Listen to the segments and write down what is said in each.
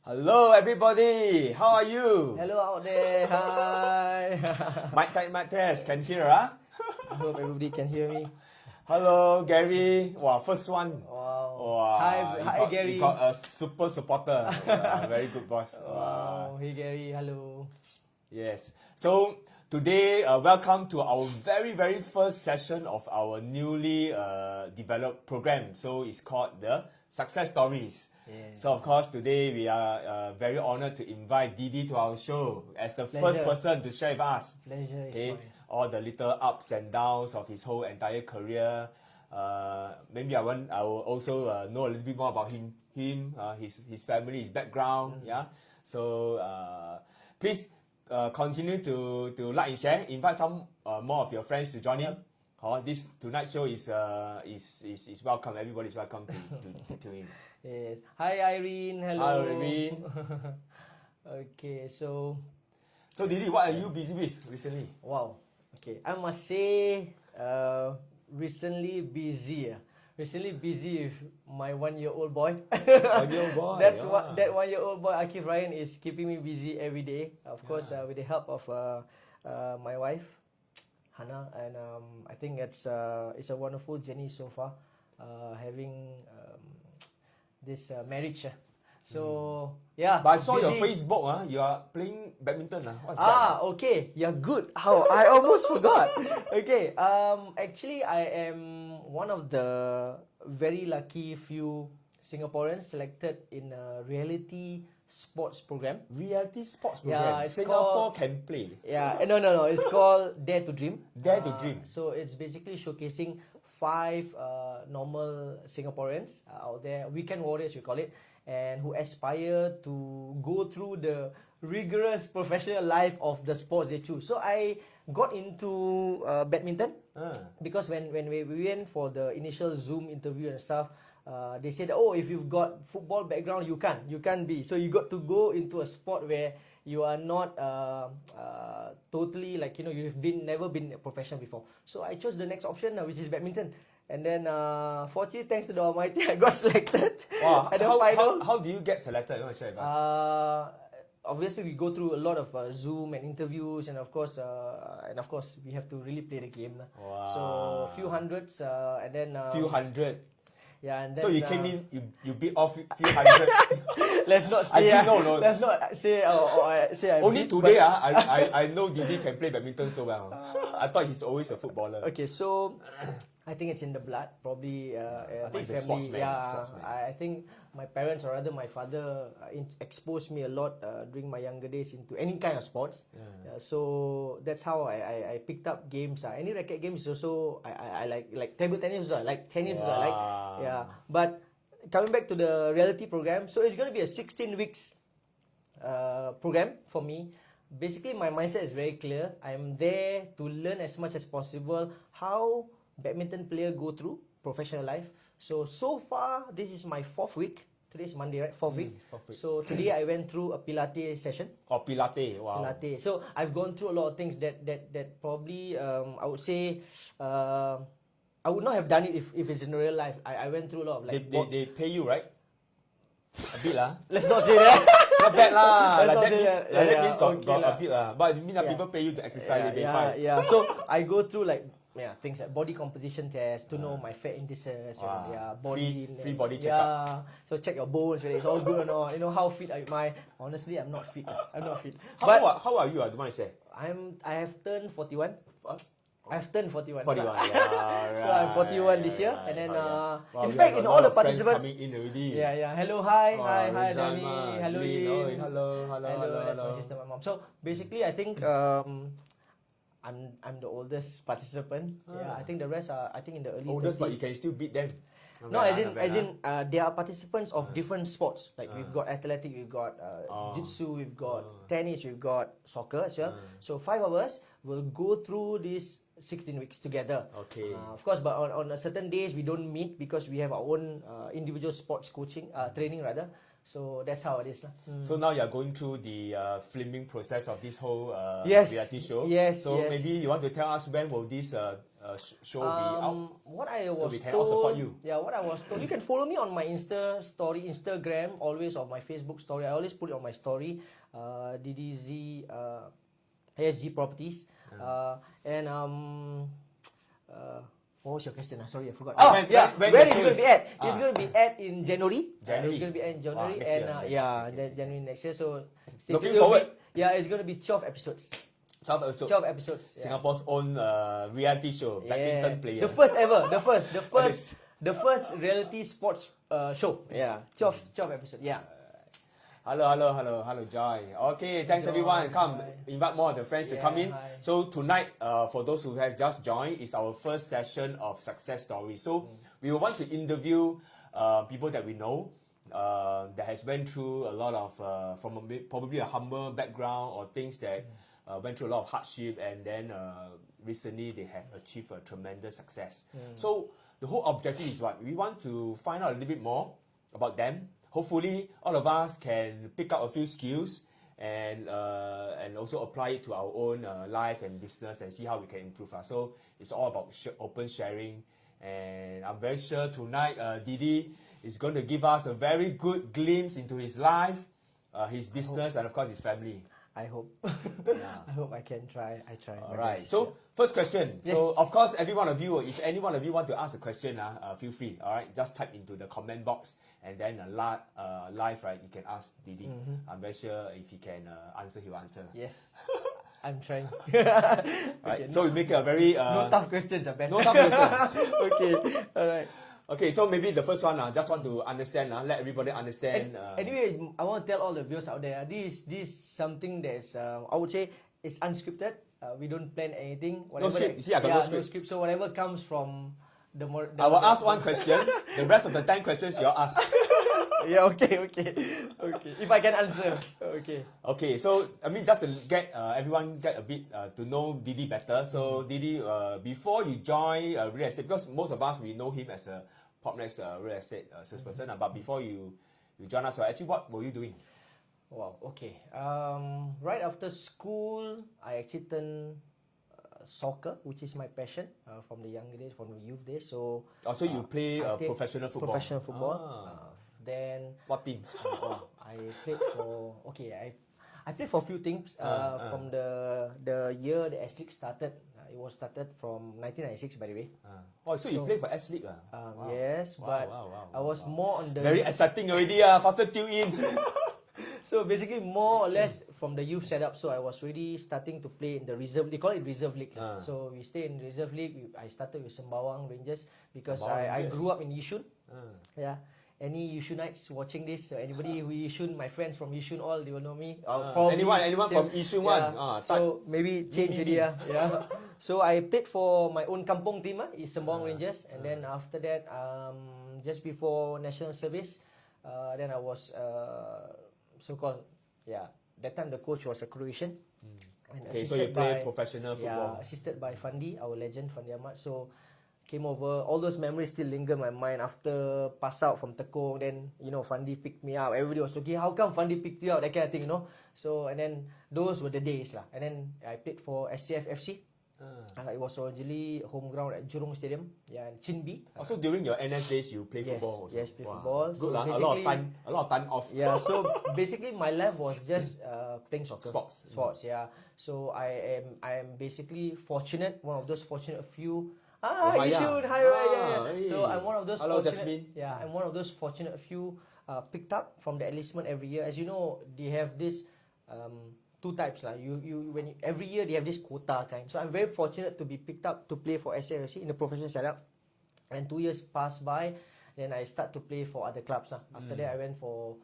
Hello everybody, how are you? Hello out there, hi. Mic test, can hear ah? I hope everybody can hear me. Hello Gary, wow, first one. Wow. Wow, Hi Gary. You got a super supporter. Very good boss. Wow. Hey Gary, hello. Yes. So today, welcome to our very first session of our newly developed program. So it's called the Success Stories. Yeah. So of course today we are very honored to invite Didi to our show as the first person to share with us. Pleasure is mine. All the little ups and downs of his whole entire career. Maybe I will also know a little bit more about him, his family, his background. Yeah. So please continue to like and share. Invite some more of your friends to join in. This tonight's show is welcome. Everybody is welcome to tune in. Yes. Hi Irene, hello. Hi Irene. Okay, so Didi, what are you busy with recently? wow. Okay, I must say, recently busy. Recently busy with my 1-year-old boy. 1-year-old boy. What that 1-year-old boy Akif Ryan is keeping me busy every day. Of course, with the help of my wife, Hannah, and I think it's a wonderful journey so far, having this marriage. So yeah. But I saw busy. your Facebook. You are playing badminton. What's that? Okay. Yeah, good. How I almost forgot. Okay. Actually, I am one of the very lucky few Singaporeans selected in a reality sports program. Reality sports program. Yeah, it's Singapore called, can play. Yeah. No. It's called Dare to Dream. Dare to Dream. So it's basically showcasing 5 normal Singaporeans out there, weekend warriors we call it, and who aspire to go through the rigorous professional life of the sports they choose. So I got into badminton because when we went for the initial Zoom interview and stuff, they said, oh, if you've got football background, you can't be. So you got to go into a sport where you are not totally like, you've never been a professional before. So I chose the next option, which is badminton. And then, fortunately, thanks to the Almighty, I got selected. Wow. At the final. How do you get selected? You want to share with us? Obviously, we go through a lot of Zoom and interviews, and of course, we have to really play the game. Wow. So few hundreds, and then few hundred. Yeah, and then, so you came in, you beat off few hundred. Let's not say. No. Let's not say. Say I only beat, today, I know Didi can play badminton so well. I thought he's always a footballer. Okay, so I think it's in the blood. Probably, I think my he's a family. sportsman. I think my parents, or rather my father, exposed me a lot during my younger days into any kind of sports. So that's how I picked up games. Any racket games also I like table tennis also. I like tennis also. I like. Yeah, but coming back to the reality program, so it's going to be a 16 weeks program for me. Basically, my mindset is very clear. I'm there to learn as much as possible how badminton player go through professional life. So far, this is my 4th week. Today is Monday, right? 4th week. So today I went through a Pilates session. Pilates, wow. Pilates. So I've gone through a lot of things that probably I would say I would not have done it if it's in real life. I went through a lot of like. They pay you, right? A bit lah. Let's not say that. Not bad lah. Let's not say that that. means got a bit lah. But it means that people pay you to exercise. Yeah. So I go through like things like body composition test to know my fat indices. Body free body checkup. Yeah. So check your bones whether it's all good or not. How fit are you? Honestly, I'm not fit. I'm not fit. How are you? Do you mind to share? I have turned 41. I've turned 41. 41. So I'm 41 this year, and then in fact, in all the participants coming in already. Yeah. Hello, hi, Danny. Hello, Lynn. Hello. That's my sister, my mom. So basically, I think I'm the oldest participant. Yeah, I think the rest are in the early. Oldest, 30s. but you can still beat them. No, as in, there are participants of different sports. Like we've got athletic, we've got jiu-jitsu, we've got tennis, we've got soccer as well. So 5 of us will go through this 16 weeks together. Okay. Of course, but on certain days we don't meet because we have our own individual sports coaching, training rather. So that's how it is. So now you're going through the filming process of this whole Yes. reality show. Yes, So yes. maybe you want to tell us when will this show be out? What I was So we can all support you. Yeah, what I was told. You can follow me on my Instagram, always on my Facebook story. I always put it on my story. DDZ ASG Properties. And what was your question? Sorry, I forgot. Oh, When the it's show going to is- be at? It's going to be at in January. January. It's going to be at in January, Next and year. January next year. So Looking it'll forward. it's going to be 12 episodes. 12 episodes. 12 episodes. Yeah. Singapore's own reality show, badminton player. The first ever. The first reality sports show. Yeah. 12 episodes. Yeah. Hello, Joy. Okay, thanks Joy, everyone. Come, hi. invite more of the friends to come in. Hi. So tonight, for those who have just joined, is our first session of success stories. So we will want to interview people that we know that has went through a lot of from probably a humble background or things that went through a lot of hardship, and then recently they have achieved a tremendous success. So the whole objective is what we want to find out a little bit more about them. Hopefully, all of us can pick up a few skills and also apply it to our own life and business and see how we can improve. So it's all about open sharing. And I'm very sure tonight Didi is going to give us a very good glimpse into his life, his business, and of course his family. I hope. Yeah. I hope I can try. I try. All right. So first question. Yes. So of course, every one of you, if any one of you want to ask a question, feel free. All right. Just type into the comment box, and then live, right? You can ask Didi. I'm very sure if he can answer, he will answer. Yes. I'm trying. Right. Okay, So we make a very no tough questions, Ben. no tough question. Okay. All right. Okay. So maybe the first one, just want to understand. Let everybody understand. Anyway, I want to tell all the viewers out there, this something that's I would say it's unscripted. We don't plan anything. No script. You see, I got no no script. script. So whatever comes from the I will ask one question. The rest of the 10 questions you all ask. Yeah. Okay. If I can answer. Okay. Okay, so I mean, just to get everyone get a bit to know Didi better. So Didi, before you join real estate, because most of us we know him as a Popnex real estate salesperson, but before you join us, actually what were you doing? Wow. Okay. Right after school, I actually turned soccer, which is my passion from the younger days, from the youth days. So. So you play I played professional football. Professional football. Ah. Then. What team? I played for I played for a few teams from the year the S League started. It was started from 1996, by the way. Oh, so you play for S League? Wow. Yes, Wow, but wow, I was more on the very exciting already. Faster tune in. So basically, more or less from the youth setup. So I was really starting to play in the reserve. They call it reserve league. So we stay in reserve league. I started with Sembawang Rangers because I grew up in Yishun. Yeah. Any Yishunites watching this, anybody who Yishun, my friends from Yishun, all they will know me. Anyone from Yishun one? So maybe change already. Yeah. So I played for my own kampong team, is Sembawang Rangers, and then after that, just before national service, then I was so-called, that time the coach was a Croatian. And Okay, so you play professional football. Yeah, assisted by Fandi, our legend, Fandi Ahmad. So came over, all those memories still linger in my mind after pass out from Tekong. Then, Fandi picked me up. Everybody was looking, how come Fandi picked you up? That kind of thing, So, and then those were the days. And then I played for SCF FC. It was originally home ground at Jurong Stadium, in Chinbi. Also during your NS days, you play football also? Yes, play football. Good, So a lot of time off. Yeah, so basically my life was just playing soccer. Sports. Yeah. So I am basically fortunate, one of those fortunate few. Raya. Yishun, hi Raya. Hey. So I'm one of those Hello, fortunate. Jasmine. Yeah, I'm one of those fortunate few picked up from the enlistment every year. As you know, they have this two types every year they have this quota kind. So I'm very fortunate to be picked up to play for SAFC in the professional setup. And 2 years passed by, then I start to play for other clubs. After that, I went for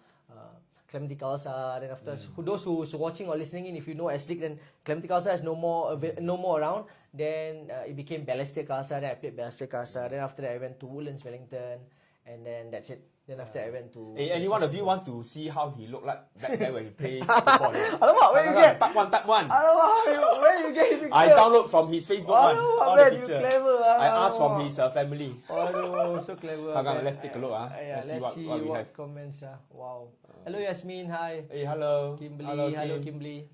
Clementi Khalsa. Then after, those who's watching or listening in, if you know S League, then Clementi Khalsa is no more around. Then it became Balestier Khalsa. Then I played Balestier Khalsa. Then after that, I went to Woodlands Wellington, and then that's it. Then after I went to. Hey, any one of you want to see how he looked like back then when he plays football? Alamak, where you get? Type one. Alamak, where you get him? I download from his Facebook one. All the man, you picture. clever. I asked from his family. Oh, so clever. Come, let's take a look. Yeah, Let's let's see what we have. comments. Wow. Hello, Yasmin. Hi. Hey, hello. Kimberly. Hello, Kim. Kimberly.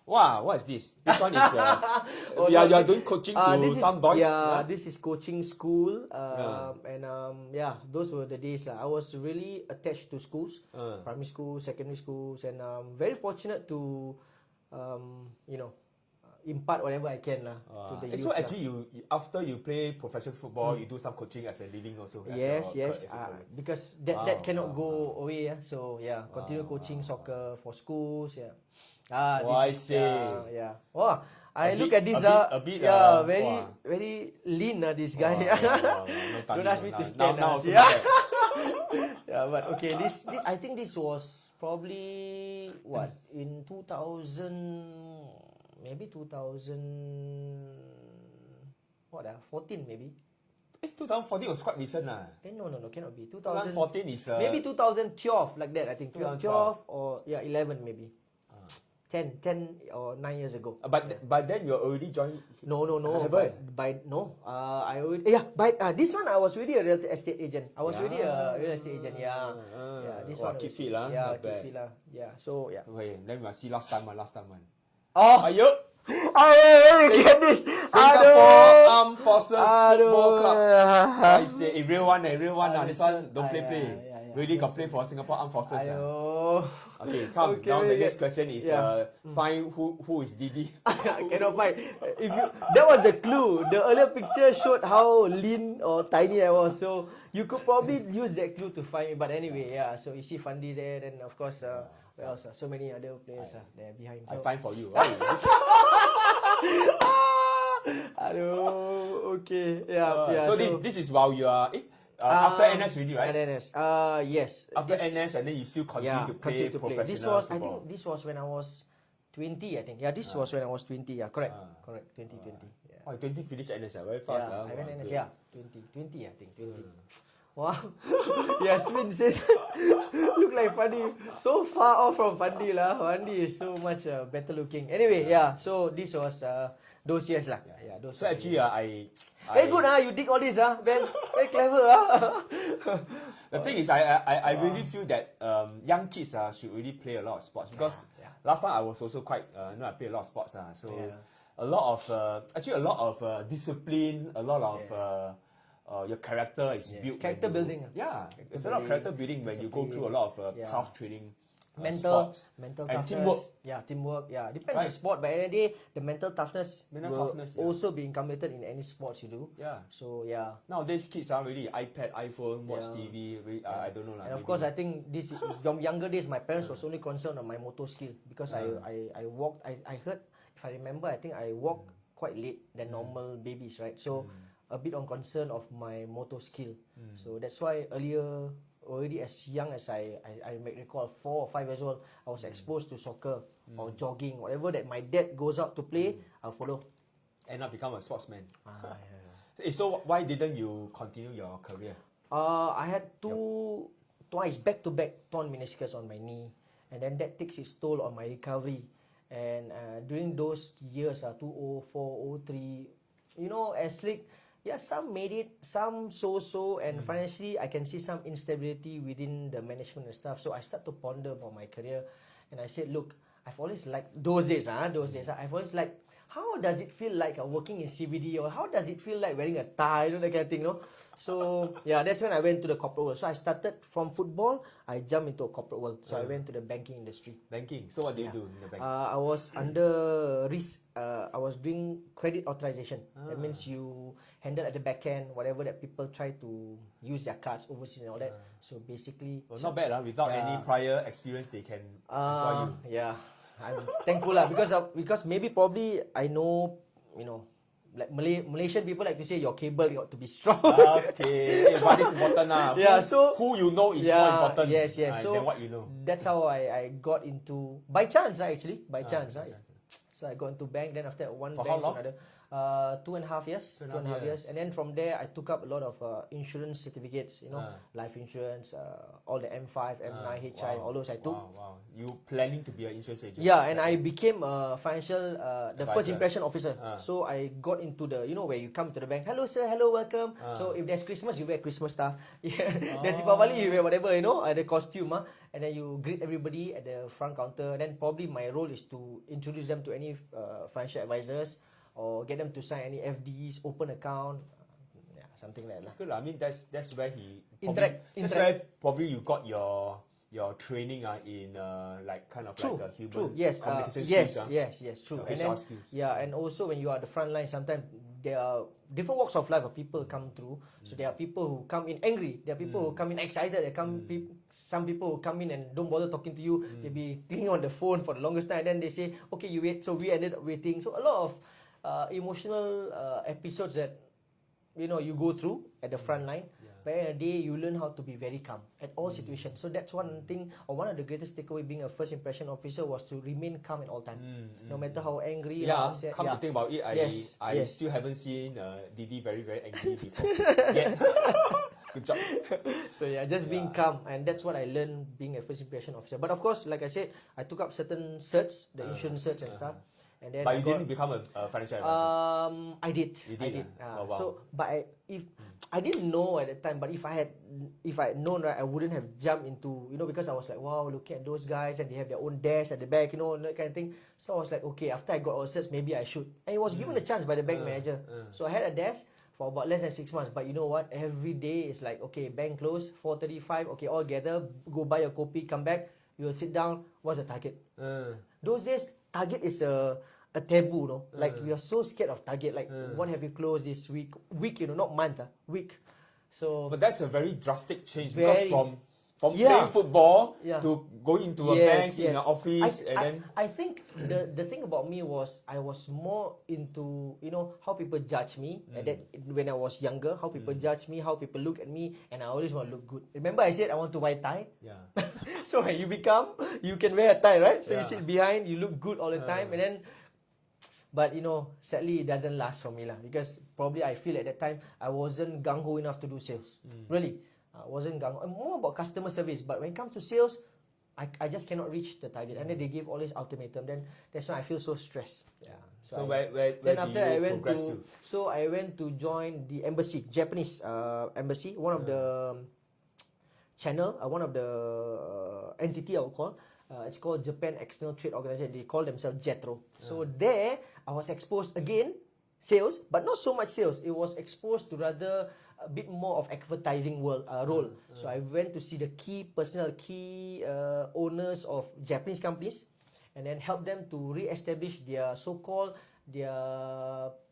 Wow, what is this? This one is you are doing coaching to some boys. Yeah, this is coaching school. And those were the days. I was really attached to schools, primary school, secondary schools, and very fortunate to, impart whatever I can to the youth. So actually, you after you play professional football, you do some coaching as a living also. Yes. Because that cannot go away. So continue coaching soccer for schools. Yeah. I see. Yeah. Wow. I look at this. Very lean. This guy. Don't ask me to stand. Yeah, but okay. This I think this was probably what in 2000. Maybe 2000. What 14 maybe. 2014 was quite recent No, cannot be. 2014 is maybe 2012 like that. I think 2012 or 11 maybe. 10 or 9 years ago. But by then you already joined. No. I already this one I was really a real estate agent. I was really a real estate agent. This one keep fit keep fit Yeah. So Okay, then we must see last time one. Oh, Ayo. Get this. Singapore Armed Forces Football Club. I say a real one. This one don't play. Really got play for Singapore Armed Forces. Okay, come. Now the next question is find who is Didi. I cannot find. That was the clue. The earlier picture showed how lean or tiny I was, so you could probably use that clue to find me. But anyway, so you see Fandi there, then of course, what else? So many other players there behind. I So. find for you. Okay. So this is while you are after NS really, right? NS. Yes. After NS and then you still continue to play professional football. I think this was when I was 20. I think. Yeah, this was when I was 20. Yeah, correct. 2020. Yeah. 20 finished NS very fast. I went NS. Yeah, 20. I think 20. Wow. Yasmin says, look like Fandi. So far off from Fandi lah. Fandi is so much better looking. Anyway, so this was those years lah. So actually, very good you dig all this Ben. Very clever The thing is, I really feel that young kids should really play a lot of sports because last time I was also quite I play a lot of sports so a lot of discipline, a lot of your character is built. Character building. It's a lot of character building when you go through a lot of tough training. Mental and toughness. Teamwork. Depends on the sport, but at the end of the day, the mental toughness will also be inculcated in any sports you do. So nowadays kids are really iPad, iPhone, watch TV. I don't know And of course, I think this from younger days, my parents was only concerned on my motor skill because I walked. I heard, if I remember, I think I walked quite late than normal babies, right? So a bit on concern of my motor skill. So that's why earlier. Already as young as I may recall 4 or 5 years old, I was exposed to soccer or jogging, whatever that my dad goes out to play, I'll follow. And now become a sportsman. So why didn't you continue your career? I had twice back-to-back torn meniscus on my knee, and then that takes its toll on my recovery. And during those years, 2004, 2003, as like. Some made it, some so-so, and financially I can see some instability within the management and stuff. So I start to ponder about my career, and I said, look, I've always liked those days. I've always liked how does it feel like working in CBD, or how does it feel like wearing a tie, that kind of thing, So that's when I went to the corporate world. So I started from football, I jumped into a corporate world. So I went to the banking industry. Banking. So what do you do in the bank? I was under risk. I was doing credit authorization. That means you handle at the back end whatever that people try to use their cards overseas and all that. So basically, not bad without any prior experience, they can employ you. I'm thankful because maybe probably I know like Malaysian people like to say your cable got to be strong. Okay, but it's important so who you know is more important. Yes. So than what you know. That's how I got into by chance. So I got into bank. Then after that, one For bank how long? to another. 2.5 years. 2.5 years. And then from there, I took up a lot of insurance certificates. Life insurance, all the M5, M9, HI, all those I took. Wow. You planning to be an insurance agent? Yeah, and I became a financial, the first Advisor. impression officer. So I got into the, where you come to the bank, hello sir, hello, welcome. So if there's Christmas, you wear Christmas stuff. Yeah. There's Deepavali, you wear whatever, the costume. And then you greet everybody at the front counter. Then probably my role is to introduce them to any financial advisors or get them to sign any FDs, open account, something like that. That's good. I mean, that's where Interact. where probably you got your training in like kind of True, like a human true. Yes, communication yes, skills. yes, true. Your And HR then, skills. and also when you are the front line, sometimes there are different walks of life of people come through. So there are people who come in angry. There are people who come in excited. Some people who come in and don't bother talking to you. They be clicking on the phone for the longest time. And then they say, okay, you wait. So we ended up waiting. So a lot of emotional episodes that you go through at the front line. But at the end of the day, you learn how to be very calm at all situations. So that's one thing, or one of the greatest takeaway being a first impression officer was to remain calm at all time. No matter how angry, how upset. Come to think about it, I still haven't seen Didi very, very angry before. Yet. Good job. So just being calm, and that's what I learned being a first impression officer. But of course, like I said, I took up certain certs, the insurance certs and stuff. And then but you didn't become a financial advisor. I did. You did. I did. Wow. So, but if I didn't know at the time, but if I had known, right, I wouldn't have jumped into, because I was like, wow, looking at those guys and they have their own desk at the back, that kind of thing. So I was like, okay, after I got all certs, maybe I should. And it was given a chance by the bank manager. So I had a desk for about less than 6 months. But you know what? Every day is like, okay, bank close, 4:35. Okay, all gather, go buy a kopi, come back. You will sit down. What's the target? Those days, target is a taboo, no? Like we are so scared of target. Like what have you closed this week? Week, not month, week. So. But that's a very drastic change Very, because from playing football to going into a bank in an office I think the thing about me was I was more into how people judge me and that when I was younger, how people judge me, how people look at me, and I always want to look good. Remember I said I want to wear tie? Yeah. So when you can wear a tie, right? So you sit behind, you look good all the time, and then. But sadly it doesn't last for me because probably I feel at that time I wasn't gung-ho enough to do sales. Really. I wasn't gung-ho. I'm more about customer service, but when it comes to sales, I just cannot reach the target. And then they give all this ultimatum. Then that's why I feel so stressed. Yeah. So where then do after you I went progress to? So I went to join the embassy, Japanese embassy, one of the channel, one of the entity I would call. It's called Japan External Trade Organization. They call themselves JETRO. So there, I was exposed again, sales, but not so much sales. It was exposed to rather a bit more of advertising role. So I went to see the key owners of Japanese companies, and then help them to re-establish their so-called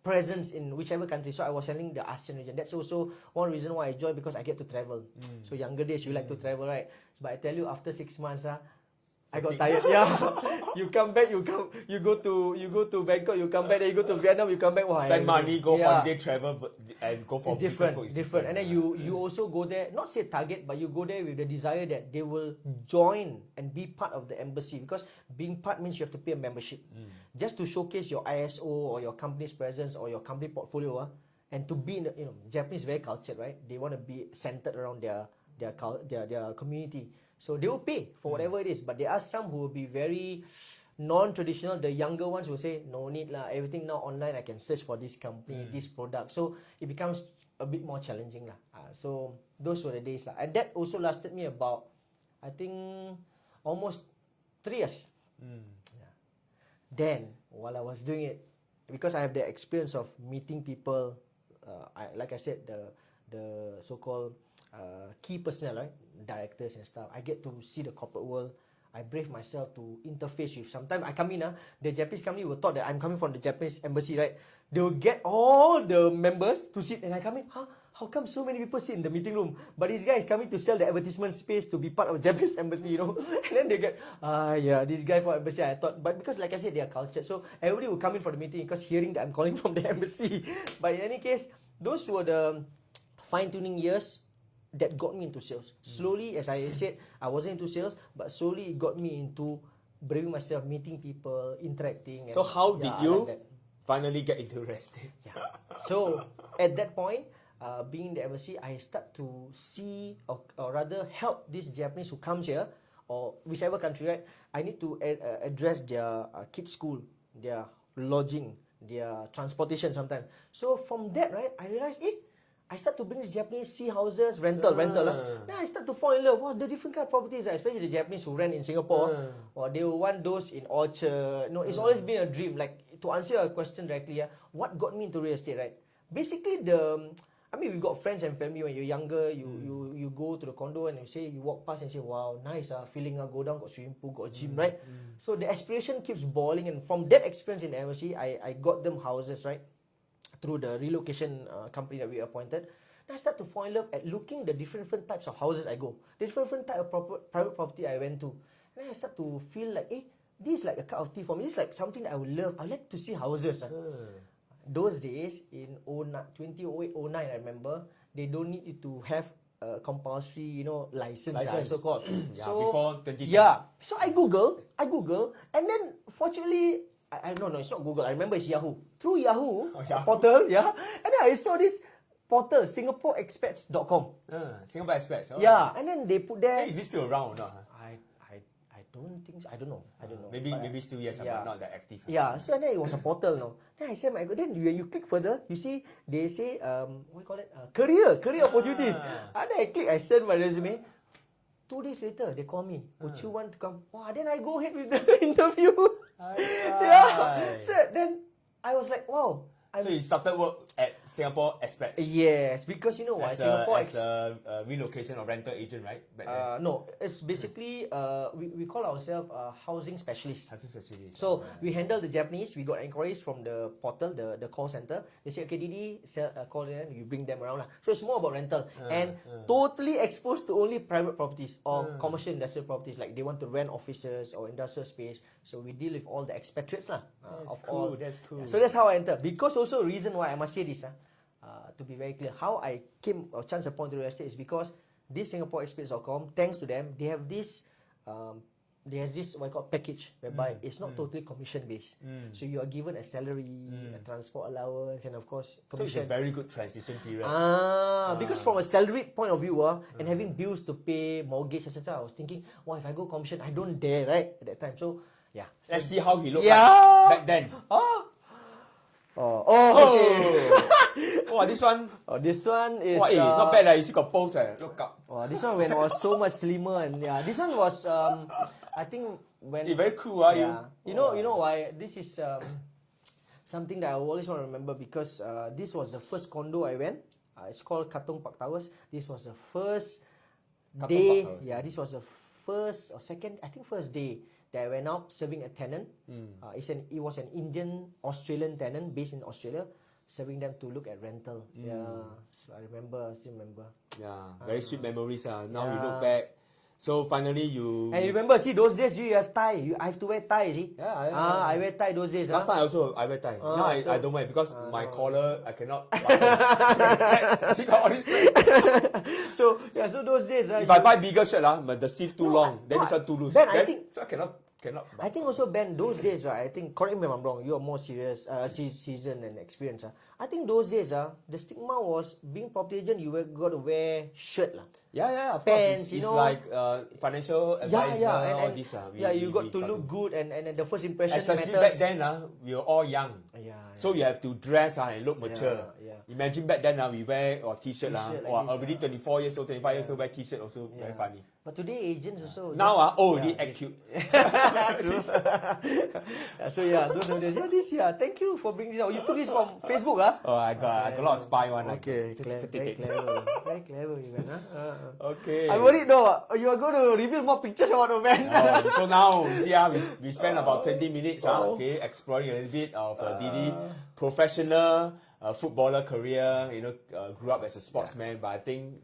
presence in whichever country. So I was handling the ASEAN region. That's also one reason why I joined, because I get to travel. So younger days, you like to travel, right? But I tell you, after 6 months, I got tired. Yeah, you come back. You go to Bangkok. You come back. Then you go to Vietnam. You come back. Wow, Spend money, go holiday, travel, and go for different. business. And then you also go there. Not say target, but you go there with the desire that they will join and be part of the embassy, because being part means you have to pay a membership, just to showcase your ISO or your company's presence or your company portfolio. And to be in the, Japanese very cultured, right? They want to be centered around their community. So they will pay for whatever it is. But there are some who will be very non-traditional. The younger ones will say, no need lah, everything now online, I can search for this company, this product. So it becomes a bit more challenging lah. So those were the days lah. And that also lasted me about, I think, almost 3 years. Yeah. Then, while I was doing it, because I have the experience of meeting people, like I said, the so-called key personnel, right? Directors and stuff. I get to see the corporate world. I brave myself to interface with. Sometimes I come in, the Japanese company will thought that I'm coming from the Japanese embassy, right? They will get all the members to sit, and I come in, how come so many people sit in the meeting room? But this guy is coming to sell the advertisement space to be part of Japanese embassy, And then they get, this guy from embassy, I thought. But because like I said, they are cultured. So everybody will come in for the meeting because hearing that I'm calling from the embassy. But in any case, those were the fine-tuning years that got me into sales. Slowly, as I said, I wasn't into sales, but slowly it got me into braving myself, meeting people, interacting. And, So how did I you like that. finally get into real estate? Yeah. So at that point, being in the embassy, I start to see or rather help these Japanese who comes here or whichever country, right? I need to address their kids' school, their lodging, their transportation sometimes. So from that, right, I realized, I start to bring these Japanese see houses, rental. Then I start to fall in love. Wow, the different kind of properties, especially the Japanese who rent in Singapore, or they will want those in Orchard. No, it's always been a dream. Like, to answer your question directly, what got me into real estate, right? Basically, we got friends and family when you're younger. You go to the condo and you walk past and say, wow, nice, feeling. Go down, got swimming pool, got gym, right? So the aspiration keeps boiling, and from that experience in the embassy, I got them houses, right? Through the relocation company that we appointed. Then I start to fall in love at looking the different types of houses I go, the different type of private property I went to. And then I start to feel like, this is like a cup of tea for me. This is like something that I would love. I would like to see houses. Those days, in 2008, 09, I remember, they don't need you to have a compulsory, license. So-called. Before 2010. Yeah. So I Google, and then fortunately, I no, it's not Google. I remember it's Yahoo. Through Yahoo portal, and then I saw this portal, SingaporeExpats.com. Singapore Expats. Oh. Yeah, and then they put there. Is it still around or not? I don't think so. I don't know. Maybe still yes, but not that active. Yeah, so then it was a portal, no. Then I said, then when you click further, you see they say what you call it? Career opportunities. And then I click, I send my resume. 2 days later, they call me. Would you want to come? Wow, then I go ahead with the interview. So then I was like, wow. So you started work at Singapore Expats? Yes, because you know what? As a relocation or rental agent, right? Back then. No, it's basically we call ourselves housing specialists. Housing specialist. So we handle the Japanese. We got inquiries from the portal, the call center. They say, okay, Didi, call them. You bring them around. So it's more about rental and totally exposed to only private properties or commercial industrial properties. Like they want to rent offices or industrial space. So we deal with all the expatriates That's cool. That's cool. So that's how I enter. Because also reason why I must say this, to be very clear, how I came or chance upon the real estate is because this SingaporeExpatriates.com, thanks to them, they have this what I call package whereby it's not totally commission based. So you are given a salary, a transport allowance, and of course commission. So it's a very good transition period. Because from a salaried point of view, and having bills to pay, mortgage, etc., I was thinking, wow, if I go commission, I don't dare, right, at that time. So yeah. So, let's see how he looked like back then. Okay. This one. This one is not bad. You see got pose. Look up. This one when I was so much slimmer, and this one was I think when very cool, are you? You know why? This is something that I always want to remember because this was the first condo I went. It's called Katong Park Towers. This was the first day. Yeah, this was the first or second, I think first day that I went out serving a tenant. It was an Indian Australian tenant based in Australia, serving them to look at rental. Yeah, so I still remember. Yeah, very sweet memories. Now you look back. So finally you. And remember, see those days you have tie. I have to wear tie. See. Yeah. I wear tie those days. Last time I wear tie. Now I don't wear because my collar I cannot. See got all this. So those days. If I buy bigger shirt, but the sleeve too long, then this one too loose. Then I think so I cannot. I think also Ben, those days, right? I think, correct me if I'm wrong. You are more serious, seasoned and experienced. I think those days, the stigma was being property agent. You got to wear shirt, Yeah, of pants, course. It's like financial advisor, all this. You got to look good, and the first impression especially matters. back then, we were all young. So you have to dress and look mature. Imagine back then, we wear t-shirt, already 24 years old, 25 years old, wear t-shirt also very funny. But today agents also. Now, already act cute. So those are the days. Thank you for bringing this out. You took this from Facebook, I got a lot of spy one. Okay, very clever, even. Okay. I'm worried though. You are going to reveal more pictures about the man. So now see, we spent about 20 minutes, exploring a little bit of Didi professional footballer career. Grew up as a sportsman, but I think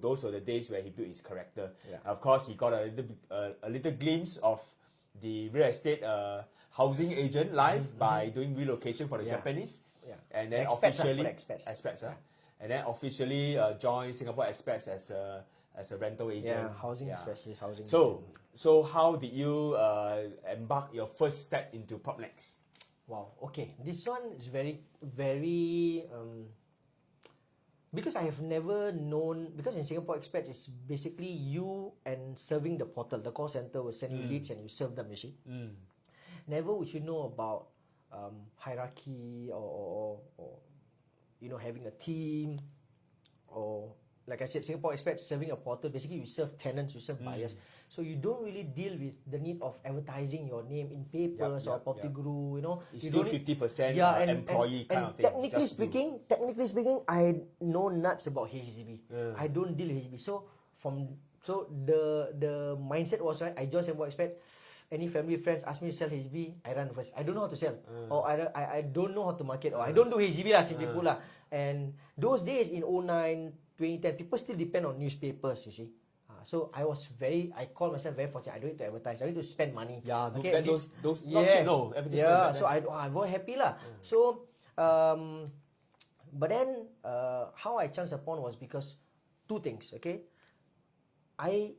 those were the days where he built his character. Of course, he got a little glimpse of the real estate housing agent life by doing relocation for the Japanese, and then expats. and then officially joined Singapore Expats as a as a rental agent. Yeah, housing specialist, housing. So how did you embark your first step into Propnex? Wow. Okay, this one is very, very. Because I have never known, because in Singapore Expat it's basically you and serving the portal. The call center will send you leads and you serve them, you see. Never would you know about hierarchy or having a team, or like I said, Singapore Expat serving a portal. Basically, you serve tenants, you serve buyers. So you don't really deal with the need of advertising your name in papers or Property Guru. It's you still don't 50% and employee kind of thing. Technically speaking, I know nuts about HDB. I don't deal with HDB. So the mindset was, right, I joined Singapore Expat. Any family friends ask me to sell HDB, I run first. I don't know how to sell, or I don't know how to market, or I don't do HDB lah, simply put lah. And those days in 2009, 2010, people still depend on newspapers, you see. So I call myself very fortunate. I don't need to advertise. I don't need to spend money. Yeah, okay, those yes. advertisement. Yeah, so I'm very happy lah. So, but then how I chanced upon was because two things. Okay, I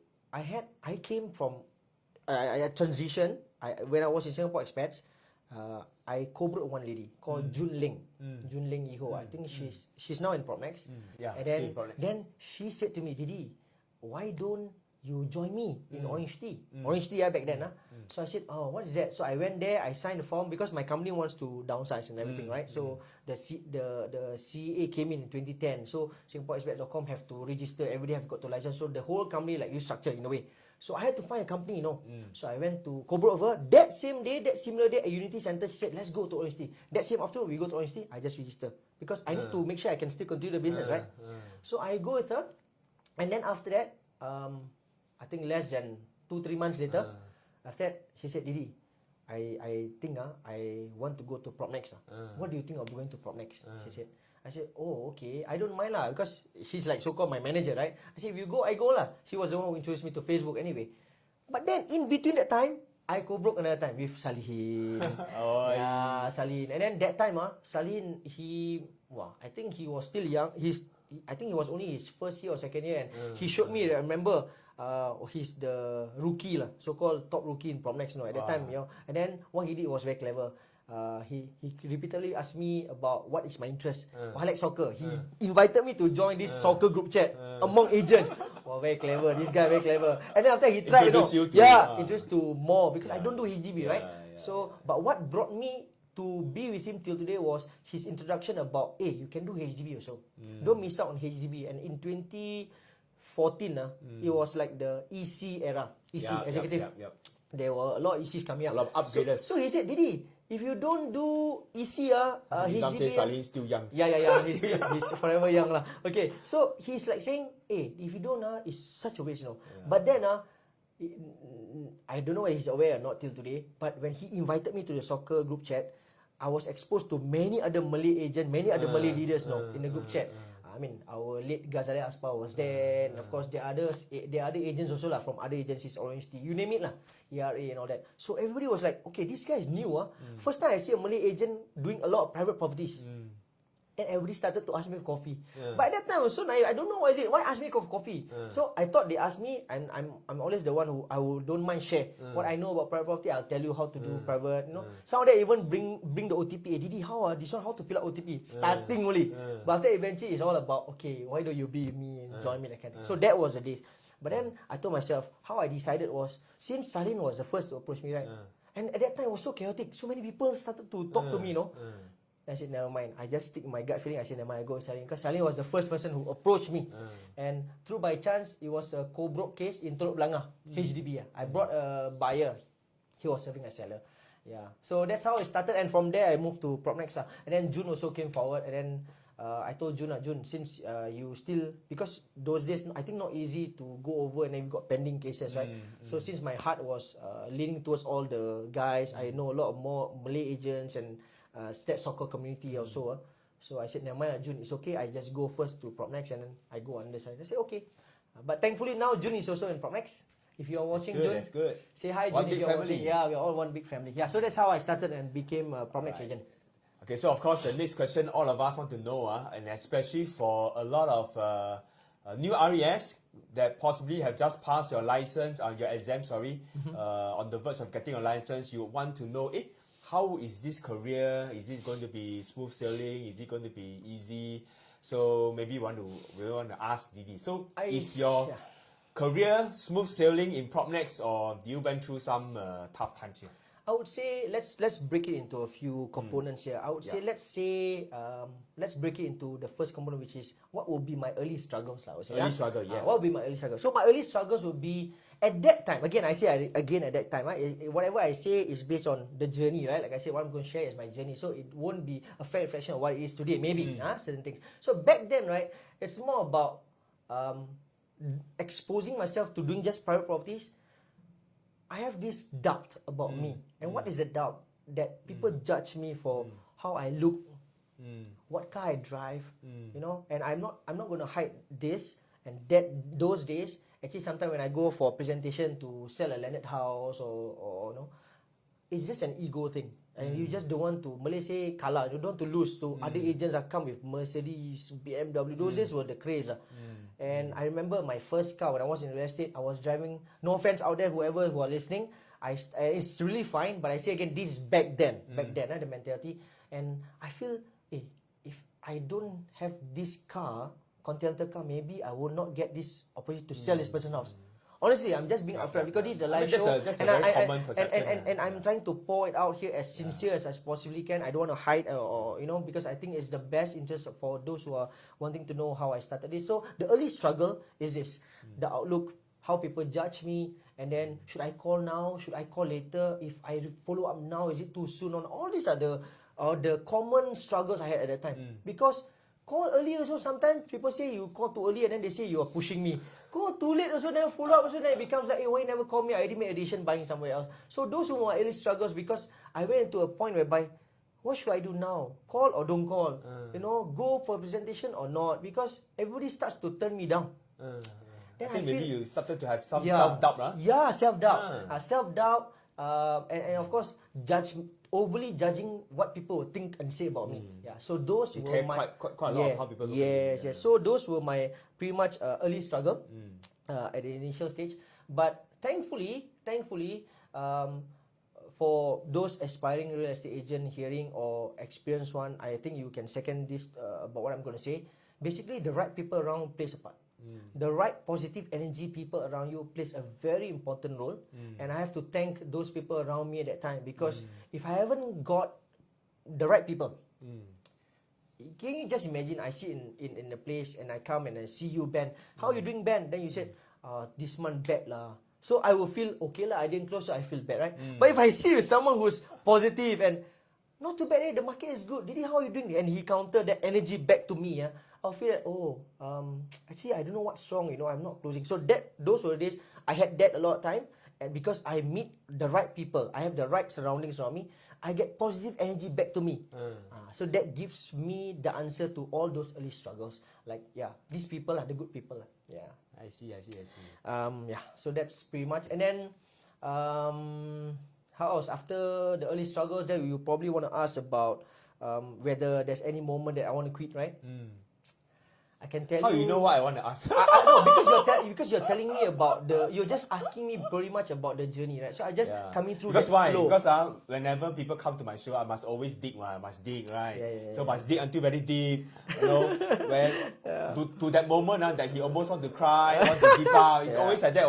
transitioned. When I was in Singapore Expats, I co-broke one lady called Jun Ling. Jun Ling Iho. I think she's now in Propnex. Yeah, and still in Propnex. then she said to me, Didi, why don't you join me in Orange Tea? Orange Tea back then. So I said, oh, what is that? So I went there, I signed the form because my company wants to downsize and everything, right? So the CA came in 2010. So SingaporeExpat.com have to register, everybody have got to license. So the whole company like restructured in a way. So I had to find a company, So I went to co-broke over. That same day, that similar day at Unity Center, she said, let's go to Orange Tea. That same afternoon, we go to Orange Tea, I just register. Because I need to make sure I can still continue the business, right? So I go with her. And then after that, I think less than 2-3 months later, after that, she said, Didi, I think I want to go to Propnex. What do you think of going to Propnex? She said. I said, oh, okay. I don't mind lah, because she's like so-called my manager, right? I said, if you go, I go lah. She was the one who introduced me to Facebook anyway. But then, in between that time, I co-broke another time with Salihin. Salihin. And then that time, Salihin, I think he was still young. I think he was only his first year or second year, and he showed me. I remember, he's the rookie lah, so-called top rookie in Propnex, at that time, And then what he did was very clever. He repeatedly asked me about what is my interest. I like soccer. He invited me to join this soccer group chat among agents. Wow, very clever. This guy very clever. And then after he tried, introduced to more, because I don't do HDB, right? So, but what brought me to be with him till today was his introduction about, hey, you can do HDB also. Don't miss out on HDB. And in 2014, it was like the EC era. EC, executive. There were a lot of ECs coming up. A lot of upgraders. So he said, Didi, if you don't do EC, HDB... Salin's still young. Yeah. He's forever young lah. Okay, so he's like saying, hey, if you don't, it's such a waste, But then, I don't know whether he's aware or not till today, but when he invited me to the soccer group chat, I was exposed to many other Malay agents, many other Malay leaders in the group chat. I mean, our late Ghazali Aspar was there, and of course there are other agents also lah, from other agencies, Orange Tea, you name it lah, ERA and all that. So everybody was like, okay, this guy is new. First time I see a Malay agent doing a lot of private properties. And everybody started to ask me for coffee. But at that time I was so naive. I don't know what is it. Why ask me for coffee? So I thought they asked me, and I'm always the one who don't mind share what I know about private property. I'll tell you how to do private. Some of them even bring the OTP. Hey, Didi, how to fill out OTP? Starting only. But after eventually it's all about, okay, why don't you be with me and join me, that kind of thing. So that was the day. But then I told myself, how I decided was, since Salin was the first to approach me, right? And at that time it was so chaotic. So many people started to talk to me, I said, never mind. I just stick my gut feeling. I said, never mind, I go with Salin. Because Salin was the first person who approached me. And through by chance, it was a co-broke case in Teluk Belanga, HDB. I brought a buyer. He was serving a seller. Yeah. So that's how it started. And from there, I moved to Propnex. And then June also came forward. And then I told June, since you still... Because those days, I think not easy to go over, and then we got pending cases, right? So since my heart was leaning towards all the guys, I know a lot of more Malay agents and that soccer community also. So I said, never mind, June, it's okay. I just go first to Propnex and then I go on the side. I said, okay. But thankfully now June is also in Propnex. If you are watching, June, that's good. Say hi, One June. big if you're family. watching. Yeah, we're all one big family. Yeah, so that's how I started and became a Propnex agent. Okay, so of course the next question all of us want to know, and especially for a lot of new RES that possibly have just passed your license, your exam, on the verge of getting your license, you want to know, how is this career? Is it going to be smooth sailing? Is it going to be easy? So maybe we want to ask Didi. So is your career smooth sailing in PropNex, or do you went through some tough times here? I would say let's break it into a few components here. I would say let's break it into the first component, which is what will be my early struggles. I would say, struggle, yeah. What will be my early struggles? So my early struggles would be at that time. Again, I say again at that time. Whatever I say is based on the journey, right? Like I said, what I'm going to share is my journey. So it won't be a fair reflection of what it is today. Maybe certain things. So back then, right, it's more about exposing myself to doing just private properties. I have this doubt about me. And what is the doubt? That people judge me for how I look, what car I drive, you know, and I'm not going to hide this and that. Those days, actually sometimes when I go for a presentation to sell a landed house or you know, it's just an ego thing. And you just don't want to, Malay say kalah, you don't want to lose to other agents that come with Mercedes, BMW. Those days were the craze. And I remember my first car when I was in real estate, I was driving, no offense out there, who are listening, it's really fine, but I say again, this is back then, the mentality. And I feel, if I don't have this car, Continental car, maybe I will not get this opportunity to sell this person's house. Honestly, I'm just being upfront because this is a live show. That's a very common perception. And I'm trying to pour it out here as sincere as I possibly can. I don't want to hide or you know, because I think it's the best interest for those who are wanting to know how I started this. So the early struggle is this, the outlook, how people judge me, and then should I call now? Should I call later? If I follow up now, is it too soon? All these are the common struggles I had at that time. Because call early also, sometimes people say you call too early and then they say you are pushing me. Call too late also, then follow up also, then it becomes like, hey, why you never call me? I already made a decision buying somewhere else. So those were my early struggles, because I went into a point whereby, what should I do now? Call or don't call? You know, go for a presentation or not? Because everybody starts to turn me down. I think maybe you started to have some self-doubt, huh? Yeah, self-doubt. Self-doubt, and of course, overly judging what people would think and say about me. Yeah, so those you were my quite a lot of how people look at you. Yes. So those were my pretty much early struggle at the initial stage. But thankfully, for those aspiring real estate agent hearing or experienced one, I think you can second this about what I'm going to say. Basically, the right people around plays a part. The right positive energy people around you plays a very important role, and I have to thank those people around me at that time, because if I haven't got the right people, can you just imagine, I sit in a place and I come and I see you, Ben, how you doing, Ben? Then you said, this month bad lah. So I will feel, okay lah, I didn't close, so I feel bad, right? But if I see someone who's positive and not too bad, the market is good, Didi, how are you doing? And he counter that energy back to me, I'll feel that, actually I don't know what's wrong, I'm not closing. So those were the days I had that a lot of time, and because I meet the right people, I have the right surroundings around me, I get positive energy back to me. So that gives me the answer to all those early struggles. Like, these people are the good people. Yeah. I see. So that's pretty much. And then, how else? After the early struggles, then you probably want to ask about whether there's any moment that I want to quit, right? I can tell you. How you know what I want to ask? I know, because you're telling me about you're just asking me pretty much about the journey, right? So I just coming through that flow. Because whenever people come to my show, I must always dig, right? So must dig until very deep, when to that moment that he almost want to cry, want to give up. It's always like that,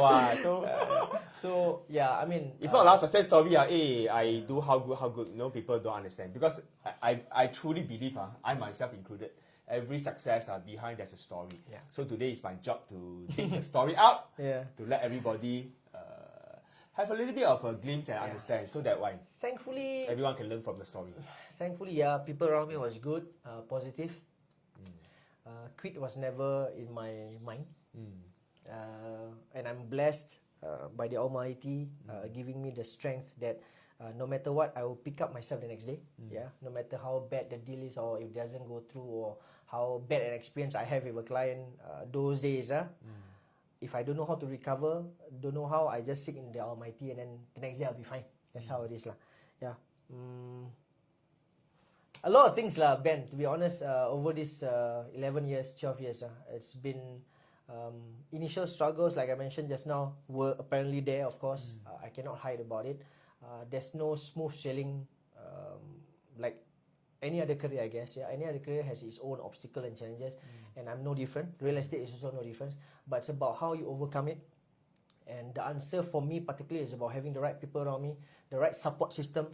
So I mean, it's not a success story. I do how good. People don't understand, because I truly believe, I myself included, every success behind there's a story. So today is my job to dig the story out, to let everybody have a little bit of a glimpse and understand, so that thankfully everyone can learn from the story. Thankfully, people around me was good, positive. Quit was never in my mind, and I'm blessed by the Almighty giving me the strength that no matter what, I will pick up myself the next day. No matter how bad the deal is, or if it doesn't go through, or how bad an experience I have with a client those days. If I don't know how to recover, don't know how, I just seek in the Almighty, and then the next day I'll be fine. That's how it is lah. A lot of things lah, Ben. To be honest, over this 11 years, 12 years, it's been Initial struggles, like I mentioned just now, were apparently there, of course. I cannot hide about it. There's no smooth sailing like any other career, I guess. Yeah, any other career has its own obstacle and challenges, and I'm no different. Real estate is also no different, but it's about how you overcome it. And the answer for me particularly is about having the right people around me, the right support system,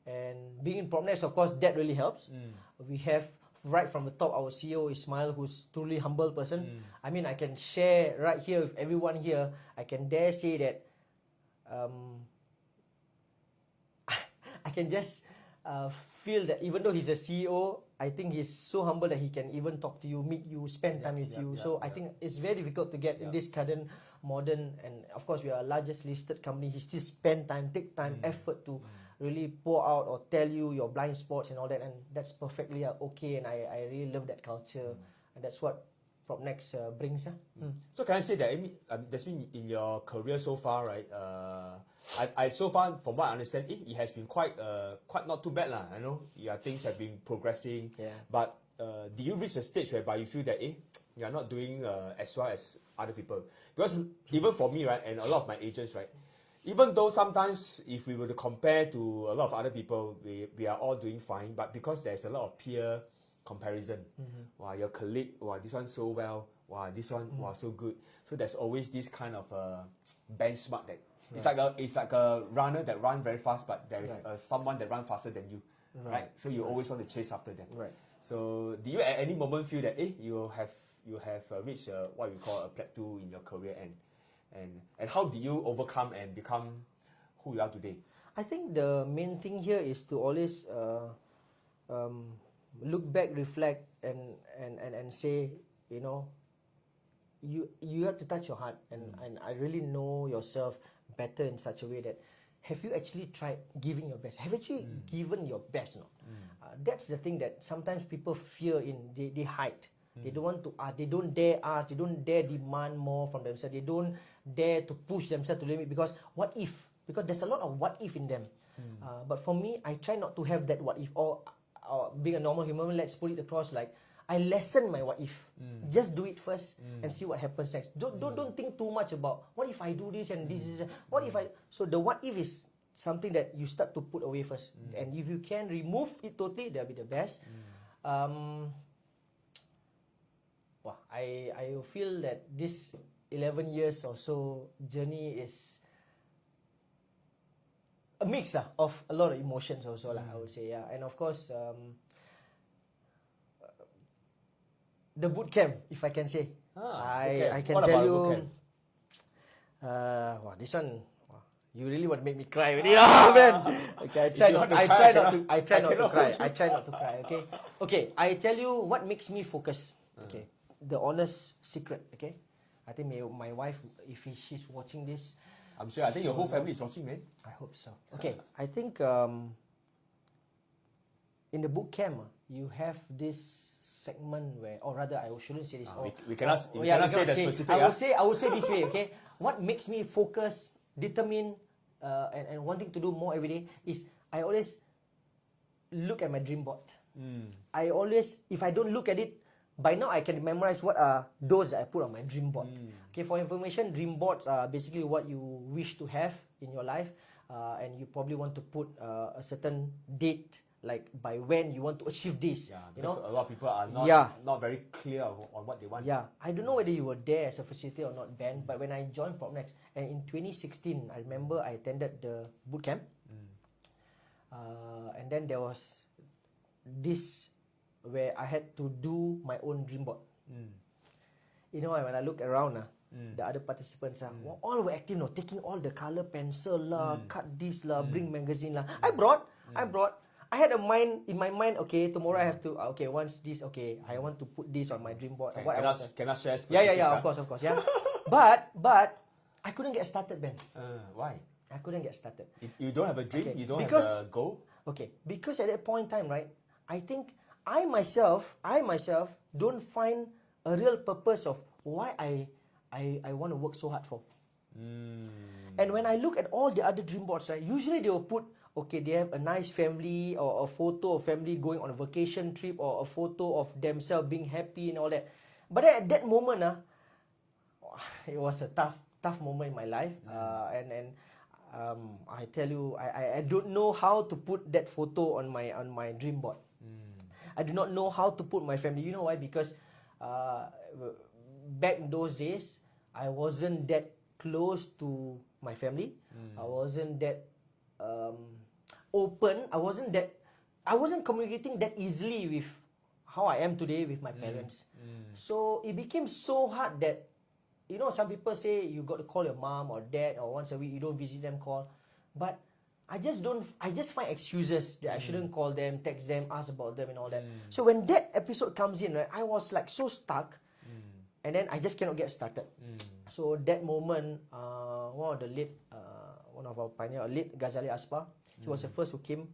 and being in PropNext, of course, that really helps. We have right from the top our CEO Ismail, who's truly humble person. I mean, I can share right here with everyone here. I can dare say that I can just feel that even though he's a CEO, I think he's so humble that he can even talk to you, meet you, spend time with you. So I think it's very difficult to get in this current modern, and of course we are our largest listed company. He still spend time, take time, effort to really pour out or tell you your blind spots and all that, and that's perfectly okay. And I really love that culture, and that's what PropNext brings. So can I say that that's been in your career so far, right? I so far, from what I understand, it has been quite not too bad lah. I know things have been progressing. But do you reach a stage whereby you feel that you are not doing as well as other people? Because even for me, right, and a lot of my agents, right, even though sometimes if we were to compare to a lot of other people, we are all doing fine, but because there's a lot of peer comparison. Wow, your colleague, wow, this one so well, wow, this one, wow, so good. So there's always this kind of benchmark that it's like a runner that run very fast, but there is someone that run faster than you, right? So you always want to chase after them. So do you at any moment feel that you have reached what we call a plateau in your career, and how do you overcome and become who you are today? I think the main thing here is to always look back, reflect, and say, you have to touch your heart, and I really know yourself better in such a way that have you actually tried giving your best? Have you actually given your best? That's the thing that sometimes people fear they hide. They don't want to ask, they don't dare ask, they don't dare demand more from themselves, they don't dare to push themselves to the limit because what if? Because there's a lot of what if in them. But for me, I try not to have that what if, or being a normal human, let's put it across like I lessen my what if. Just do it first and see what happens next. Don't think too much about what if I do this and this is what if I. So the what if is something that you start to put away first, and if you can remove it totally, that'll be the best. I feel that this 11 years or so journey is a mix of a lot of emotions also I would say, and of course the boot camp, if I can say. I can tell you this one you really want to make me cry already. Man. Okay, I try not to cry. Okay, I tell you what makes me focus. Okay, the honest secret. Okay, I think my wife, if she's watching this, I'm sure. I think your whole family is watching, man. I hope so. Okay, I think in the boot camp you have this segment where, or rather, I shouldn't say this. We cannot say that specific. I would say this way. Okay, what makes me focus, determined, and wanting to do more every day is I always look at my dream board. I always, if I don't look at it, by now I can memorize what are those that I put on my dream board. Okay, for information, dream boards are basically what you wish to have in your life, and you probably want to put a certain date, like by when you want to achieve this. Because a lot of people are not very clear on what they want. I don't know whether you were there as a facilitator or not, Ben, but when I joined PropNext, and in 2016, I remember I attended the boot camp, and then there was this where I had to do my own dream board. When I look around, the other participants all were active, taking all the color pencil cut this bring magazine I brought. I had a mind in my mind. Okay, tomorrow I have to. Okay, once this. Okay, I want to put this on my dream board. Cannot share specifics. Of course. But I couldn't get started, Ben. Why? I couldn't get started. You don't have a dream. You don't have a goal. Okay, because at that point in time, right? I think I myself don't find a real purpose of why I want to work so hard for. And when I look at all the other dream boards, right, usually they will put, okay, they have a nice family or a photo of family going on a vacation trip or a photo of themselves being happy and all that. But at that moment, it was a tough moment in my life. And I tell you, I don't know how to put that photo on my dream board. I do not know how to put my family. You know why? Because back in those days, I wasn't that close to my family. I wasn't that open. I wasn't communicating that easily with how I am today with my parents. So it became so hard that, you know, some people say you got to call your mom or dad, or once a week you don't visit them, call. But I just find excuses that I shouldn't call them, text them, ask about them and all that. So when that episode comes in, right, I was like so stuck, and then I just cannot get started. So that moment, one of our pioneer, late Ghazali Aspa, he was the first who came,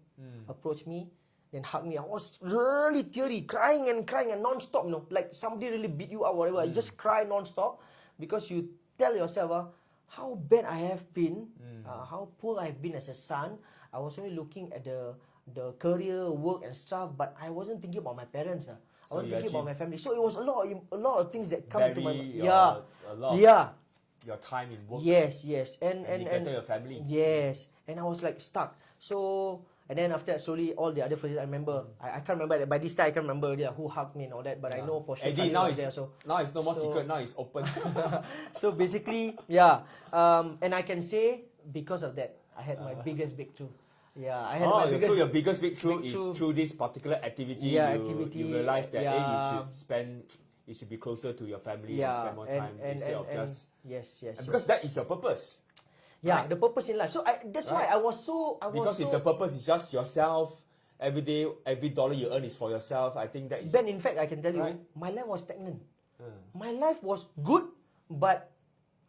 approached me, then hugged me. I was really teary, crying and non-stop, you know, like somebody really beat you up, whatever. I just cry non-stop because you tell yourself, how bad I have been, how poor I've been as a son. I was only looking at the career, work and stuff, but I wasn't thinking about my parents. I wasn't thinking about my family. So it was a lot of things that come to my mind. Your time in work. Yes. And your family. Yes. And I was like stuck. So, and then after that, slowly all the other phrases I remember. I can't remember. By this time, I can't remember who hugged me and all that. But I know for sure. Now it's no more secret. Now it's open. So basically, and I can say because of that, I had my biggest breakthrough. Yeah, I had my biggest. So your biggest breakthrough is through this particular activity. You realize that you should be closer to your family and spend more time instead of just. Yes. Because that is your purpose. Yeah, right? The purpose in life. So that's why I was so. Because if the purpose is just yourself, every day, every dollar you earn is for yourself, I think that is. Then in fact, I can tell you, my life was stagnant. My life was good, but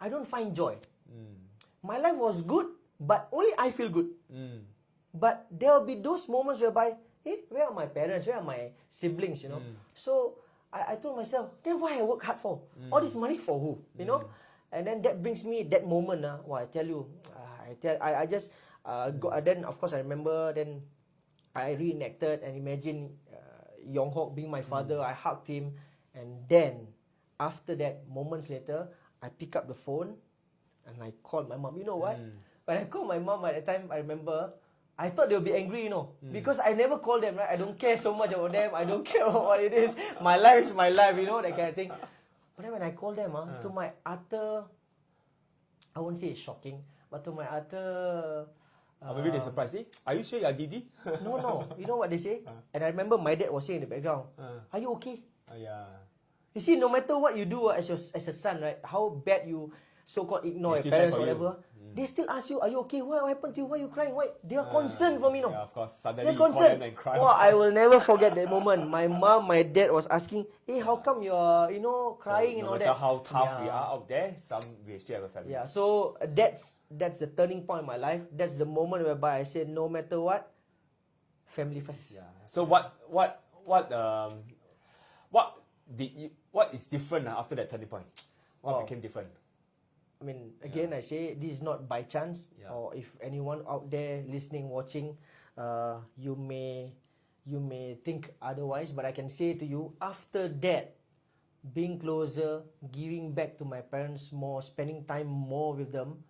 I don't find joy. My life was good, but only I feel good. But there will be those moments whereby, hey, where are my parents? Where are my siblings? You know. So I told myself, then why I work hard for? All this money for who? You know. And then that brings me that moment. I tell you, I just then of course I remember. Then I reenacted and imagined Yong Hok being my father. I hugged him, and then after that, moments later, I pick up the phone and I called my mom. You know what? When I called my mom at that time, I remember I thought they would be angry, you know, because I never call them. Right? I don't care so much about them. I don't care about what it is. My life is my life, you know, that kind of thing. But then when I called them, to my utter, I won't say it's shocking, but to my utter... maybe they're surprised. Are you sure you're Didi? No. You know what they say? And I remember my dad was saying in the background, are you okay? Yeah. You see, no matter what you do as a son, right, how bad you so-called ignore your parents or whatever, they still ask you, are you okay? What happened to you? Why are you crying? Why? They are concerned for me, no? Yeah, of course. Suddenly They're you call concerned. them and cry. I will never forget that moment. My mom, my dad was asking, hey, how come you're, crying and all that? No matter how tough we are out there, we still have a family. Yeah, so that's the turning point in my life. That's the moment whereby I said, no matter what, family first. Yeah. So what is different after that turning point? What became different? I mean, again, I say this is not by chance, or if anyone out there listening, watching, you may think otherwise, but I can say to you, after that, being closer, giving back to my parents more, spending time more with them,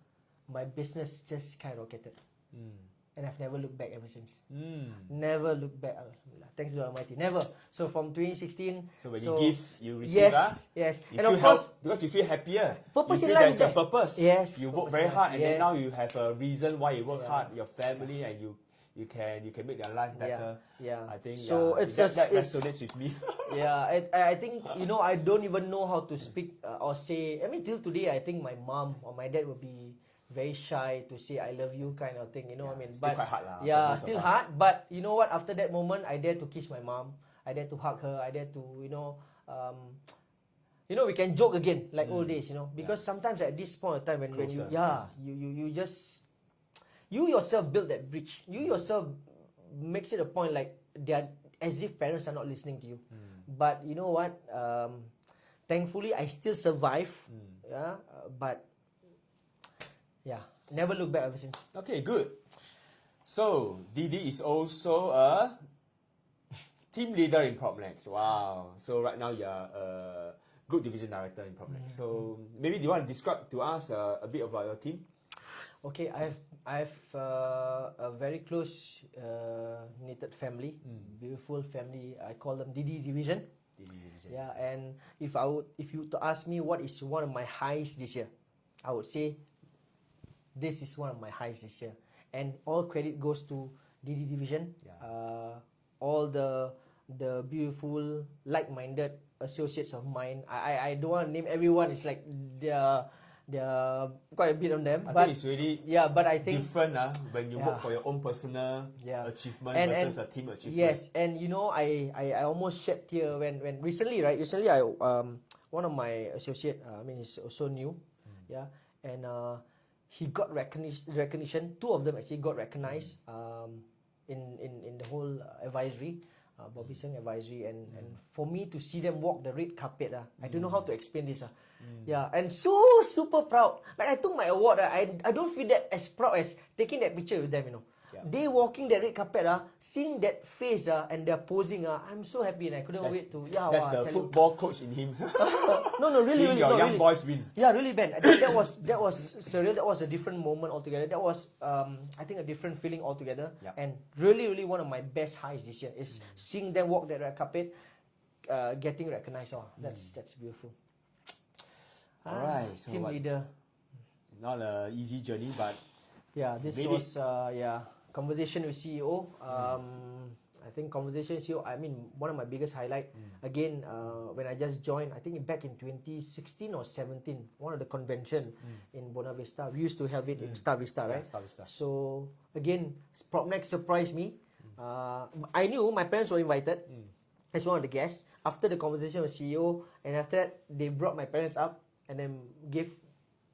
my business just skyrocketed. And I've never looked back ever since. Never looked back. Thanks to the Almighty. Never. So from 2016. So when you give, you receive. Yes. And of course, because you feel happier. Purpose you in feel life there's a purpose. Yes. You work very hard, and then now you have a reason why you work hard. Your family, and you can make their life better. I think so. That resonates with me. I think I don't even know how to speak or say. I mean, till today, I think my mom or my dad will be very shy to say I love you kind of thing, I mean. Still quite hard still hard. But you know what? After that moment, I dare to kiss my mom. I dare to hug her. I dare to, we can joke again like old days, because sometimes at this point of time when you just you yourself build that bridge. You yourself makes it a point like they are as if parents are not listening to you. But you know what? Thankfully, I still survive. But. Yeah, never look back ever since. Okay, good. So, Didi is also a team leader in PropNext. Wow. So right now you're Group Division Director in PropNext. So maybe do you want to describe to us a bit about your team? Okay, I've a very close knitted family, beautiful family. I call them DD Division. DD Division. Yeah, and if you to ask me what is one of my highs this year, I would say this is one of my highs this year, and all credit goes to DD Division. Yeah. All the beautiful like-minded associates of mine. I don't want to name everyone. It's like there are quite a bit of them. I but think it's really but I think different when you work for your own personal achievement versus a team achievement. Yes, and you know, I almost shed tear when recently I one of my associate, he's also new, and he got recognition. Two of them actually got recognized in the whole advisory. Bobby Seng advisory, and for me to see them walk the red carpet, I don't know how to explain this. Yeah, and so super proud. Like I took my award, I don't feel that as proud as taking that picture with them, you know. Yeah. They walking that red carpet, seeing that face and they're posing, I'm so happy and I couldn't wait to. That's the football coach in him. No, really, Seeing your young really. boys win. Yeah, really, Ben. I think that was surreal. That was a different moment altogether. That was I think a different feeling altogether. Yeah. And really, really one of my best highs this year is seeing them walk that red carpet, getting recognized. Oh, that's beautiful. Alright, so team leader. Not an easy journey, but yeah, this was conversation with CEO. I think conversation with CEO. I mean, one of my biggest highlight. Again, when I just joined, I think back in 2016 or 17, one of the convention in Buona Vista. We used to have it in Star Vista, right? Star Vista. So again, PropNext surprised me. I knew my parents were invited as one of the guests. After the conversation with CEO, and after that, they brought my parents up and then gave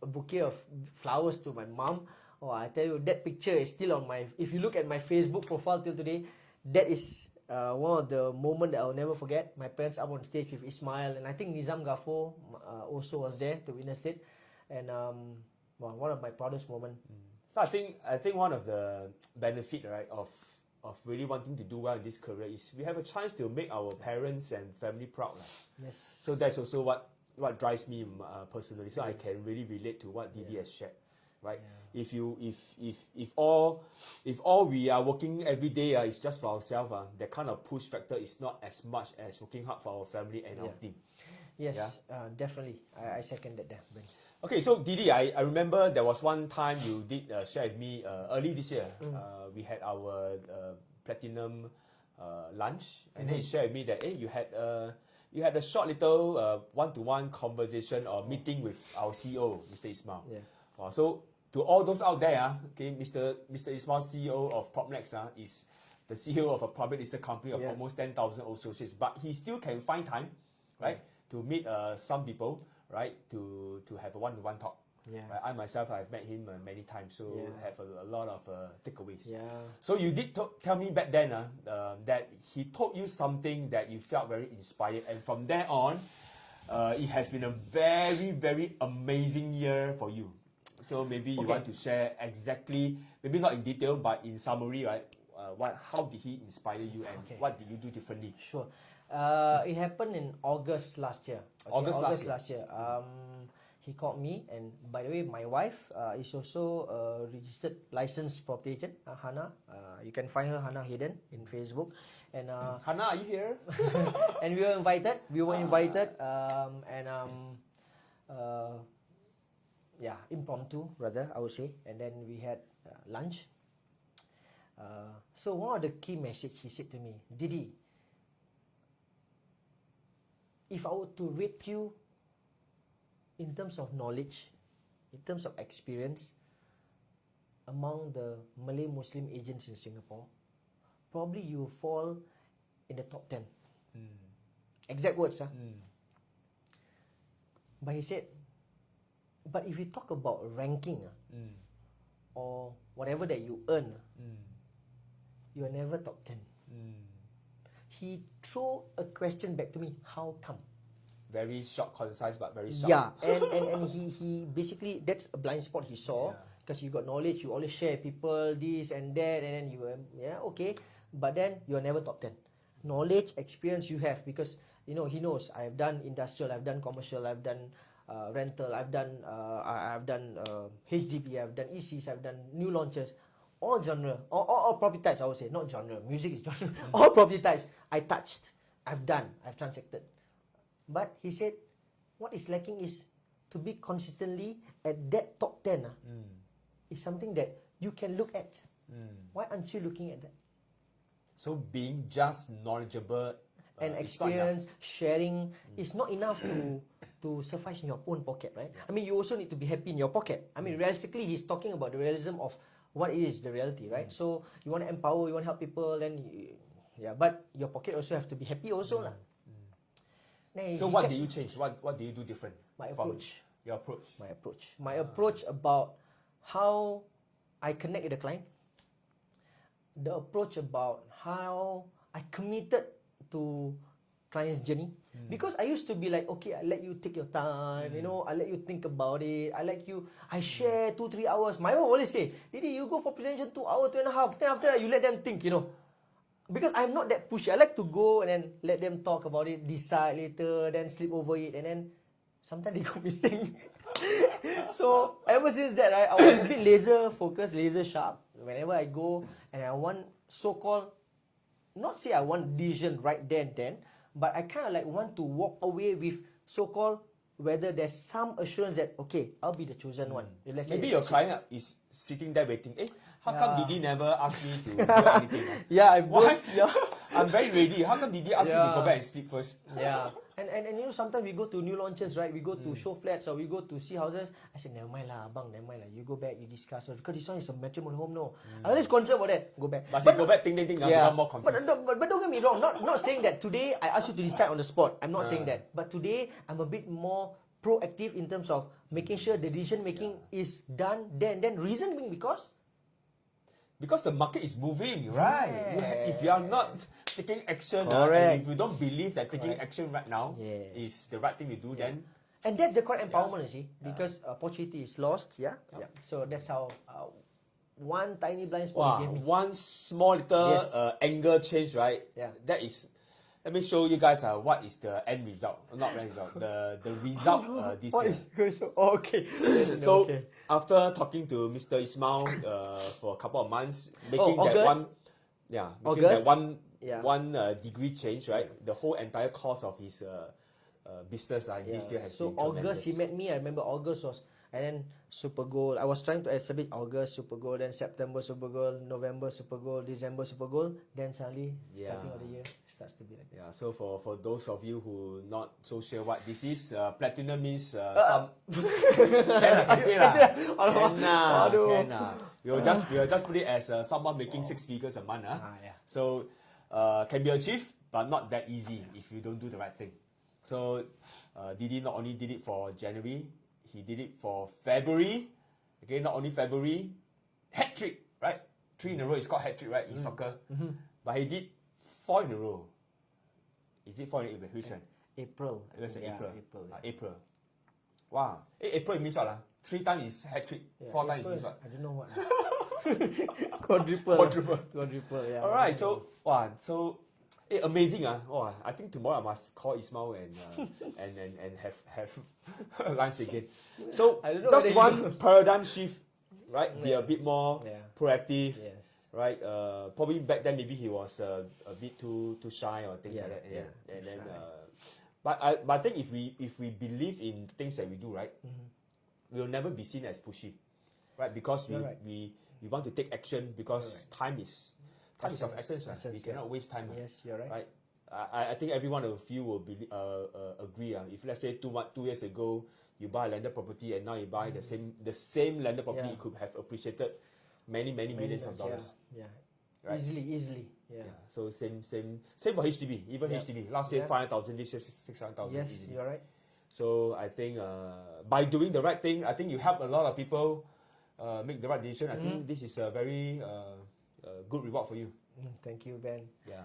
a bouquet of flowers to my mom. Oh, I tell you, that picture is still on my. If you look at my Facebook profile till today, that is one of the moments that I'll never forget. My parents up on stage with Ismail, and I think Nizam Ghaffur also was there to witness it, and one of my proudest moments. So I think one of the benefit, right, of really wanting to do well in this career is we have a chance to make our parents and family proud. Yes. So that's also what drives me personally. So I can really relate to what Didi has shared. Right? Yeah. If all we are working every day is just for ourselves, that kind of push factor is not as much as working hard for our family and our team. Yes, definitely. I second that. Ben. Okay, so Didi, I remember there was one time you did share with me early this year. We had our platinum lunch, and then you shared with me that you had a short little one-to-one conversation or meeting with our CEO, Mr. Ismail. Yeah. So to all those out there, okay, Mr. Ismail, CEO of PropNext, is the CEO of a public listed company of almost 10,000 associates, but he still can find time, right, to meet some people, right, to have a one-to-one talk. Yeah. Right? I myself, I've met him many times, so have a lot of takeaways. Yeah. So you did tell me back then that he told you something that you felt very inspired, and from there on, it has been a very, very amazing year for you. So maybe you want to share exactly, maybe not in detail, but in summary, right? How did he inspire you, and what did you do differently? Sure. It happened in August last year. August last year. He called me, and by the way, my wife is also a registered licensed property agent, Hannah. You can find her, Hannah Hayden, in Facebook. And Hannah, are you here? And we were invited. Impromptu, rather, I would say. And then we had lunch. So one of the key message he said to me, Didi, if I were to rate you in terms of knowledge, in terms of experience, among the Malay Muslim agents in Singapore, probably you fall in the top 10. Exact words. But he said, but if you talk about ranking or whatever that you earn, you are never top 10. He threw a question back to me, how come? Very short, concise, but very short. Yeah, and he basically, that's a blind spot he saw, because you got knowledge, you always share people, this and that, and then you, okay, but then you are never top 10. Knowledge, experience you have, because you know, he knows I've done industrial, I've done commercial, I've done rental, I've done HDB, I've done ECs, I've done new launches, all genre, all property types. I would say not genre. Music is genre. All property types I touched, I've done, I've transacted. But he said, what is lacking is to be consistently at that top 10 is something that you can look at. Why aren't you looking at that? So being just knowledgeable And is not experience, sharing is not enough to suffice in your own pocket, right? I mean, you also need to be happy in your pocket. I mean, realistically, he's talking about the realism of what is the reality, right? So you want to empower, you want to help people, then but your pocket also have to be happy also. So what did you change? What did you do different? My approach. Your approach. My approach about how I connect with the client. The approach about how I committed to client's journey. Because I used to be like, okay, I let you take your time, you know, I let you think about it, I share 2-3 hours. My wife always say, Didi, you go for presentation 2 hours, 2.5, then after that you let them think, you know. Because I'm not that pushy. I like to go and then let them talk about it, decide later, then sleep over it, and then sometimes they go missing. So ever since that, right, I was a bit laser focused, laser sharp. Whenever I go and I want so-called, not say I want decision right there and then, but I kind of like want to walk away with so-called whether there's some assurance that, okay, I'll be the chosen one. If let's say Maybe your client is sitting there waiting. How come Didi never asked me to do anything? Why? I'm very ready. How come Didi asked me to go back and sleep first? And you know, sometimes we go to new launches, right? We go to show flats or we go to see houses. I said, never mind lah, abang, never mind lah. You go back, you discuss. Because this one is a matrimonial home, no. I'm always concerned about that. Go back. But he go back, think, become more confused. But don't get me wrong. Not saying that today I ask you to decide on the spot. I'm not saying that. But today I'm a bit more proactive in terms of making sure the decision making is done then. Reason being because the market is moving, right? If you are not taking action, correct. and if you don't believe that taking action right now is the right thing to do, then... And that's the correct empowerment, you see, because opportunity is lost, So that's how one tiny blind spot gave me. One small little angle change, right? That is... Let me show you guys what is the end result. Not end result. The result this year. Okay. So after talking to Mr. Ismail for a couple of months, making that one degree change, right? The whole entire course of his business this year has been tremendous. August he met me. I remember August was, and then Super Goal. I was trying to establish August Super Goal, then September Super Goal, November Super Goal, December Super Goal. Then suddenly starting of the year starts to be like that. So for those of you who not so sure what this is, platinum means some. Can say lah. We'll just put it as someone making 6 figures a month. So can be achieved, but not that easy if you don't do the right thing. So Didi not only did it for January, he did it for February. Okay, not only February, hat trick, right? 3 in a row is called hat trick, right? In soccer. But he did 4 in a row. Is it 4 in April? Which one? April. It was April. April. Wow. April it means what? 3 times is hat trick. 4 times means what? I don't know what. Quadruple. Yeah. Alright, so amazing. I think tomorrow I must call Ismail and have lunch again. So just one paradigm shift, right? Be a bit more proactive. Right, probably back then maybe he was a bit too shy or things like that. And then, but I think if we believe in things that we do, right, we will never be seen as pushy, right? Because we want to take action because time is of essence. We cannot waste time. Yes, you're right. I think every one of you will agree. If let's say 2 years ago you buy a landed property and now you buy the same landed property, it could have appreciated many millions of dollars. Right? Easily. So same for HDB. Even HDB last year 500,000, this year 600,000. Yes, easily. you're right. So I think by doing the right thing, I think you help a lot of people make the right decision. I think this is a very good reward for you. Thank you, Ben. Yeah.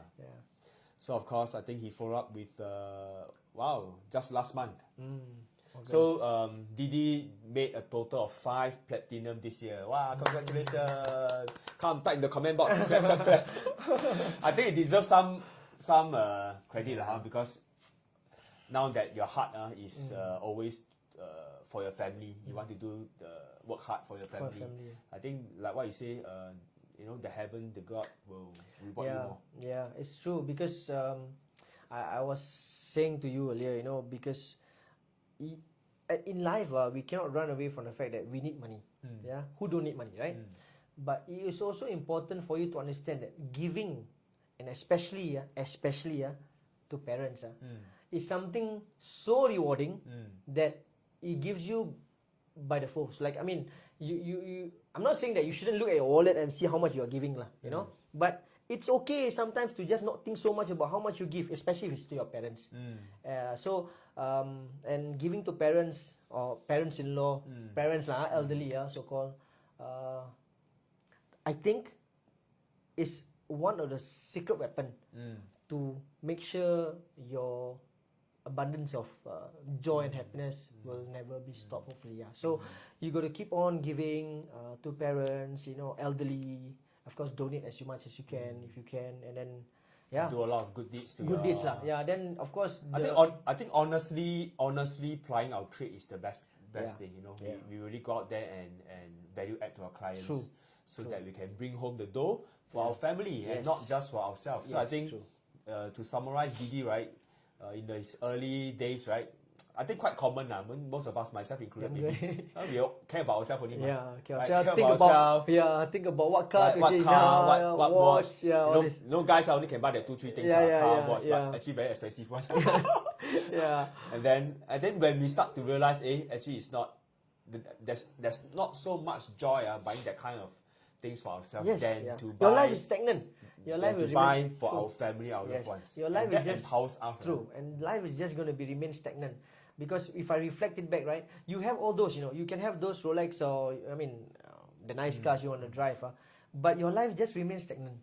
So of course, I think he followed up with just last month. So Didi made a total of 5 platinum this year. Wow, congratulations! Come type in the comment box. I think it deserves some credit because now that your heart is always for your family, you want to do work hard for your family. I think like what you say, the heaven, the God will reward you more. Yeah, it's true because I was saying to you earlier, because in life we cannot run away from the fact that we need money. Yeah, who don't need money, right? But it is also important for you to understand that giving, and especially to parents, is something so rewarding that it gives you by the force. Like, I mean, you I'm not saying that you shouldn't look at your wallet and see how much you are giving, but it's okay sometimes to just not think so much about how much you give, especially if it's to your parents. And giving to parents or parents-in-law, parents elderly, so-called, I think is one of the secret weapon to make sure your abundance of joy and happiness will never be stopped, hopefully. So you got to keep on giving to parents, elderly. Of course, donate as much as you can, if you can, and then do a lot of good deeds. Then of course, I think honestly, plying our trade is the best thing. We really go out there and value add to our clients, so that we can bring home the dough for our family and not just for ourselves. So I think to summarize, Didi, right, in these early days, right, I think quite common now. Most of us, myself included, maybe, we all care about ourselves only. Think about what car to what change, car, what watch. all this. Guys only can buy the 2-3 things, car, watch, but actually very expensive one. And then when we start to realize, actually it's not. There's not so much joy buying that kind of things for ourselves than to buy. Your life is stagnant. Your life will buy for our family, our loved ones. Your life and is just empowers us. True, and life is just going to remain stagnant. Because if I reflect it back, right, you have all those, you can have those Rolex or, the nice cars you want to drive, but your life just remains stagnant.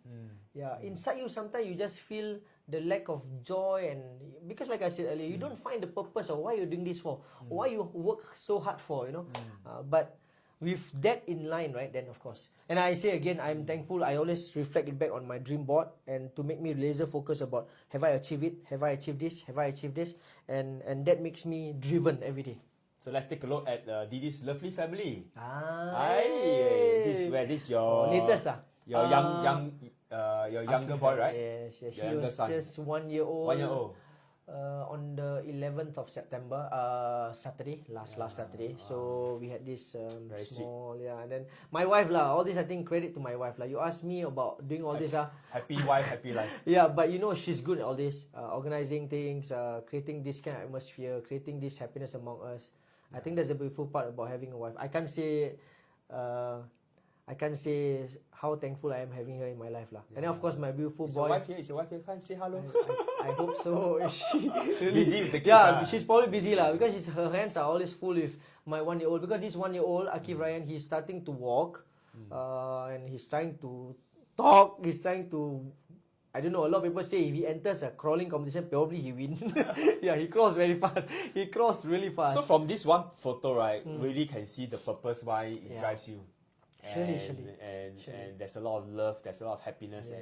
Inside you, sometimes you just feel the lack of joy, and because like I said earlier, you don't find the purpose of why you're doing this for, why you work so hard for, but with that in line, right, then of course. And I say again, I'm thankful. I always reflect it back on my dream board and to make me laser focus about, have I achieved it? Have I achieved this? Have I achieved this? And that makes me driven every day. So let's take a look at Didi's lovely family. This is your latest, your your younger boy, right? Yes, he Your younger was son. just 1 year old. 1 year old. On the 11th of September, Saturday, last Saturday. So we had this small, and then my wife all this I think credit to my wife You asked me about doing all this Happy wife, happy life. But she's good at all this, organizing things, creating this kind of atmosphere, creating this happiness among us. I think that's the beautiful part about having a wife. I can't say how thankful I am having her in my life And then of course my beautiful boy. Is your wife here? Can't say hello. I hope so. She really, busy with the kids. She's probably busy because her hands are always full with my 1 year old. Because this 1 year old Akif Ryan, he's starting to walk, and he's trying to talk. He's trying to. I don't know. A lot of people say if he enters a crawling competition, probably he win. He crawls very fast. He crawls really fast. So from this one photo, right, really can see the purpose why it drives you. Surely. And there's a lot of love, there's a lot of happiness,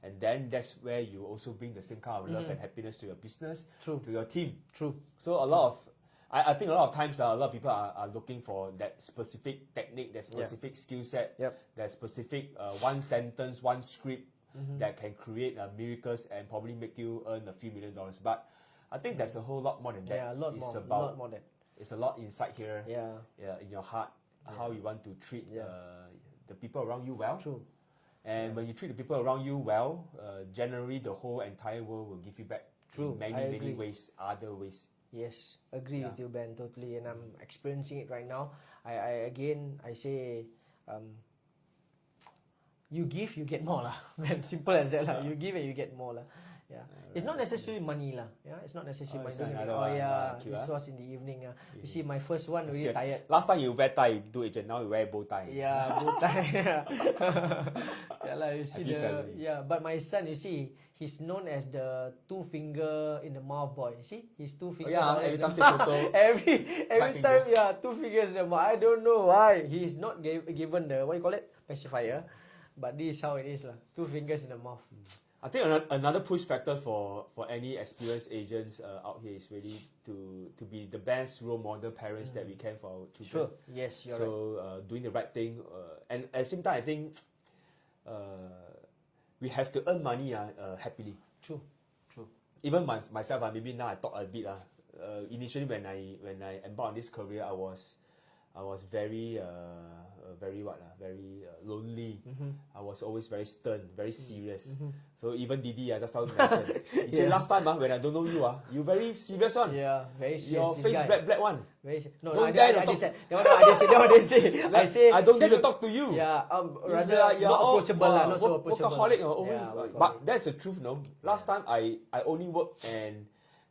and then that's where you also bring the same kind of love and happiness to your business, to your team. True. So a lot of, I think a lot of times a lot of people are looking for that specific technique, that specific skill set, that specific one sentence, one script that can create miracles and probably make you earn a few $1 million. But I think there's a whole lot more than that. Yeah, a lot more than. It's a lot inside here. In your heart. How you want to treat the people around you well. True. And when you treat the people around you well, generally the whole entire world will give you back in many ways, other ways. Yes, agree with you, Ben, totally. And I'm experiencing it right now. I say, you give, you get more Ben. Simple as that You give and you get more It's not necessarily money It's not necessarily money. This was in the evening. You see, my first one really tired. Last time you wear tie, you do agent. Now you wear bow tie. Bow tie. You see but my son, you see, he's known as the 2 finger in the mouth boy. See, he's 2 fingers. Every time take photo. every time, 2 fingers in the mouth. I don't know why he's not given the pacifier, but this is how it is 2 fingers in the mouth. I think another push factor for any experienced agents out here is really to be the best role model parents that we can for our children. Sure. Yes, you're right. So doing the right thing, and at the same time, I think we have to earn money happily. True. Even myself, maybe now I talk a bit. Initially, when I embarked on this career, I was very lonely. I was always very stern, very serious. So even Didi, just how to mention, he said last time when I don't know you, you very serious one. Yeah, very serious. Your face black one. Very no, Don't I dare didn't to say. No, I didn't say. No, I didn't say. I say I don't dare to talk to you. Yeah, It's rather like you're not all, approachable, not so approachable. workaholic, always. Yeah, workaholic. But that's the truth, no. Last time I only work and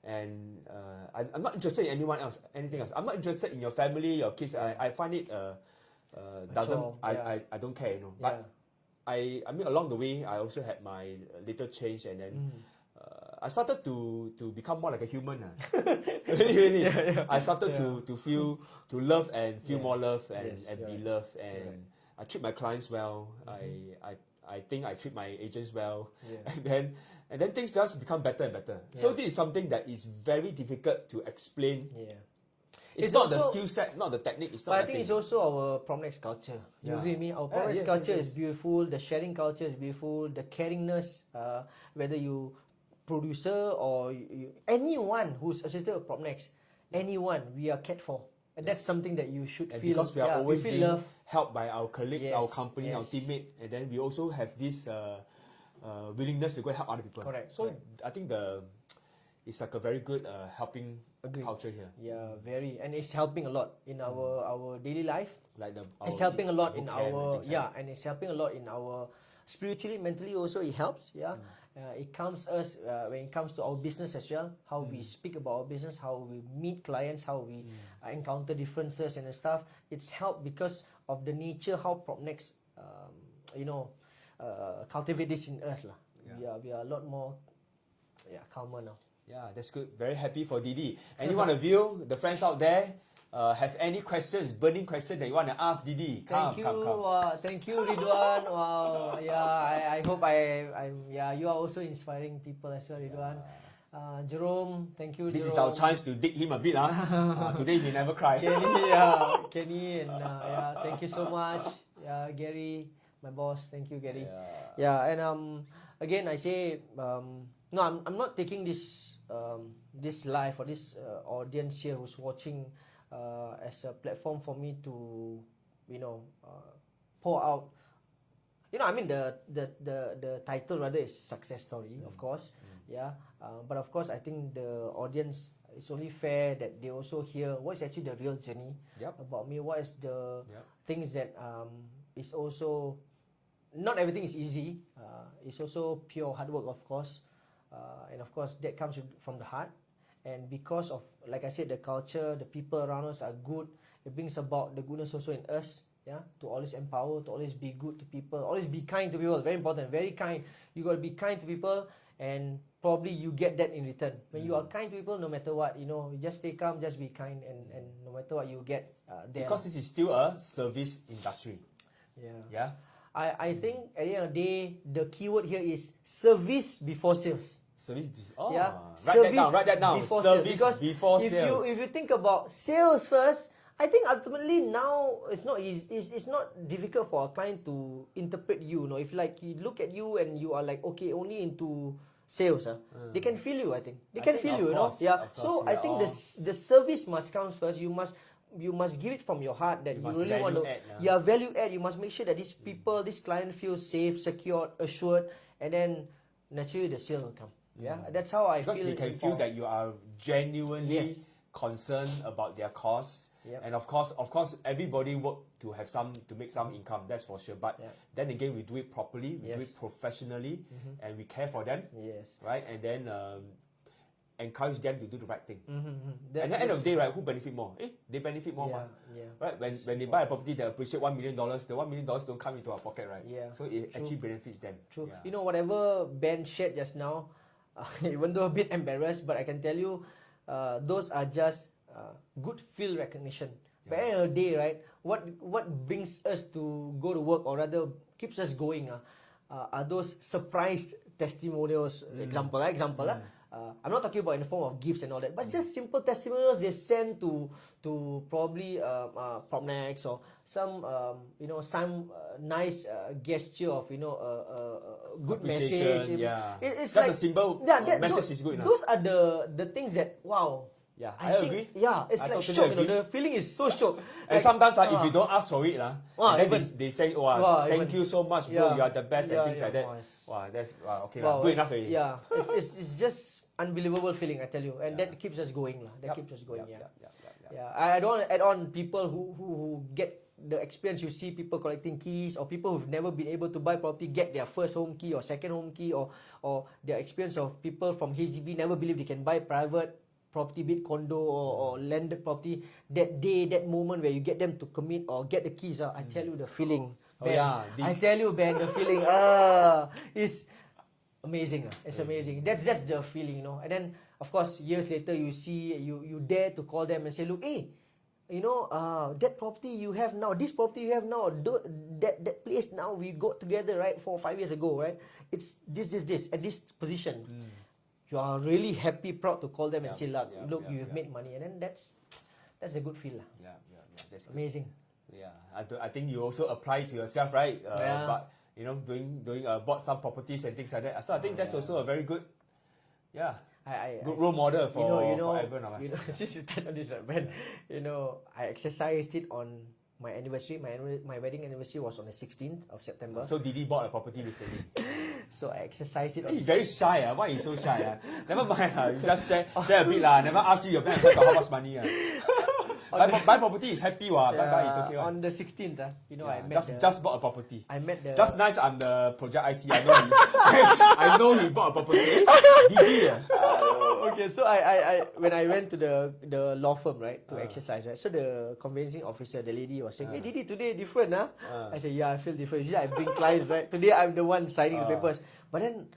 I'm not interested in anyone else, anything else. I'm not interested in your family, your kids. I find it doesn't. I don't care, you know. But I mean, along the way, I also had my little change, and then I started to become more like a human. Really. I started to feel, to love and feel more love and be loved, and I treat my clients well. I think I treat my agents well, and then things just become better and better. So this is something that is very difficult to explain. It's not also the skill set, not the technique. It's not. But I think it's also our PropNext culture. You agree with me? Our PropNext culture is beautiful. The sharing culture is beautiful. The caringness, whether you producer or anyone who's associated with PropNext, anyone, we are cared for. And that's something that you should feel. Because we are always being love. helped by our colleagues, our company, our teammate, and then we also have this willingness to go help other people. Correct. So I think it's like a very good helping culture here. Yeah, very, and it's helping a lot in our daily life. Like it's helping a lot in our and it's helping a lot in our spiritually, mentally also. It helps. It comes us when it comes to our business as well. How we speak about our business, how we meet clients, how we encounter differences and stuff. It's helped because of the nature how PropNext, cultivate this in us lah. We are a lot more calmer now. Yeah, that's good. Very happy for Didi. Any one of you, the friends out there, have any questions, burning question that you want to ask Didi? Come. Thank you, Ridwan. Wow, I hope you are also inspiring people as well, Ridwan. Jerome, thank you. This Jerome. is our chance to dig him a bit. Today he never cried. Kenny, and thank you so much. Gary, my boss, thank you, Gary. And again, I say, no, I'm not taking this live or this audience here who's watching as a platform for me to, pour out. I mean the title rather is success story, of course. But of course, I think the audience, it's only fair that they also hear what is actually the real journey about me. What is the things that is also, not everything is easy. It's also pure hard work, of course. And of course, that comes from the heart. And because of, like I said, the culture, the people around us are good. It brings about the goodness also in us. To always empower, to always be good to people, always be kind to people. Very important, very kind. You got to be kind to people, and probably you get that in return. When you are kind to people, no matter what, you just stay calm, just be kind, and no matter what you get there. Because this is still a service industry. I think at the end of the day, the keyword here is service before sales. Write that down. Service before sales. If you think about sales first, I think ultimately now it's not easy. It's not difficult for a client to interpret you. If he look at you and you are like only into sales, they can feel you. I think they can feel you. So I think the service must come first. You must give it from your heart that you really want to. Value add. You must make sure that these people, this client feels safe, secured, assured, and then naturally the sale will come. That's how I feel. Because they can feel that you are genuinely concerned about their cause. And of course, everybody work to make some income. That's for sure. But then again, we do it properly, we do it professionally, and we care for them. Right, and then encourage them to do the right thing. And at the end of the day, right, who benefit more? They benefit more. Right, when they buy a property that appreciate $1 million, the $1 million don't come into our pocket, right? So it actually benefits them. True. Whatever Ben shared just now, even though a bit embarrassed, but I can tell you, those are just good field recognition. But at the end of the day, right, what brings us to go to work, or rather keeps us going, are those surprised testimonials. Example. I'm not talking about in the form of gifts and all that, but just simple testimonials they send to probably Propnex or some some nice gesture of good message. Appreciation, yeah. It's Just like a simple message is good enough. Those are the things that wow. Yeah, I think, agree. Yeah, it's I like totally shock. agree. The feeling is so shock. And sometimes if you don't ask for it, and then they say, thank you so much, bro, you are the best, and things like that. That's okay, good enough already. Yeah, it's just unbelievable feeling, I tell you, and that keeps us going, That keeps us going. I don't want to add on people who get the experience. You see people collecting keys, or people who've never been able to buy property get their first home key or second home key, or their experience of people from HDB never believe they can buy private property, be it condo or landed property. That day, that moment where you get them to commit or get the keys, I tell you the feeling. Ben, I tell you, Ben, the feeling is amazing. It's amazing. That's the feeling, And then, of course, years later, you see, you dare to call them and say, look, hey, that property you have now, this property you have now, that place now, we got together, right, 4 or 5 years ago, right? It's this, at this position. You are really happy, proud to call them and say, look, you've made money. And then that's a good feel. That's amazing. Good. Yeah, I think you also apply to yourself, right? But, doing bought some properties and things like that. So I think that's also a very good, good role model for everyone of us. Since you touched on this, Ben, I exercised it on my anniversary. My wedding anniversary was on the 16th of September. So Didi bought a property recently. So I exercised it. He's very shy. Why you so shy? Never mind. You just share a bit. Never ask you your bank account how much money. Buy property is happy. Buy is okay. On the 16th, I met just bought a property. I met the... Just nice, I'm the project IC. I know he bought a property. Didi. Okay, so I when I went to the law firm, right, to exercise, right, so the conveyancing officer, the lady was saying, hey Didi, today different, I said, yeah, I feel different. Usually I bring clients, right? Today I'm the one signing the papers. But then,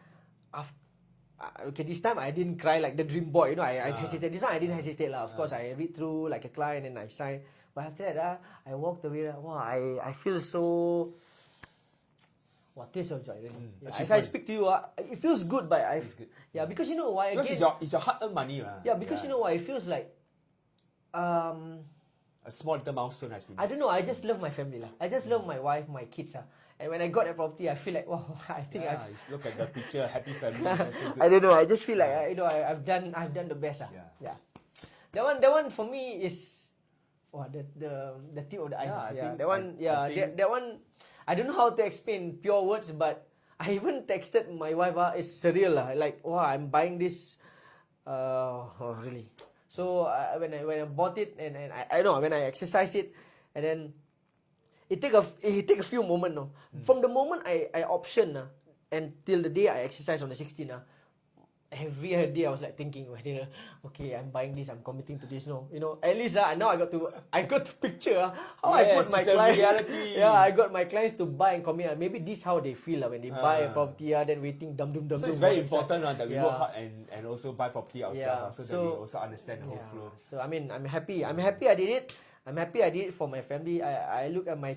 this time I didn't cry like the dream boy, I hesitated. This one I didn't hesitate, of course, I read through like a client and I signed. But after that, I walked away, I feel so... tears of joy, really. As I speak to you, it feels good, but because you know why? Again, because it's your hard-earned money, because you know why? It feels like, a small little milestone has been. I don't know. I just love my family, I just love my wife, my kids, and when I got that property, I feel like, wow, I think look at the picture, happy family. So I don't know. I just feel like I've done the best. That one for me is, the tip of the ice. That one. I don't know how to explain pure words, but I even texted my wife. It's surreal, like, wow, I'm buying this. Really. So when I bought it and I know when I exercised it, and then it take a few moments. From the moment I option until the day I exercise on the 16th, every day I was like thinking, okay, I'm buying this, I'm committing to this. At least now I got to picture how I put my clients. I got my clients to buy and commit. Maybe this how they feel when they buy a property, then waiting dum. So it's very important that we work hard and also buy property ourselves, so that we also understand the whole flow. So I mean, I'm happy I did it. I'm happy I did it for my family. I look at my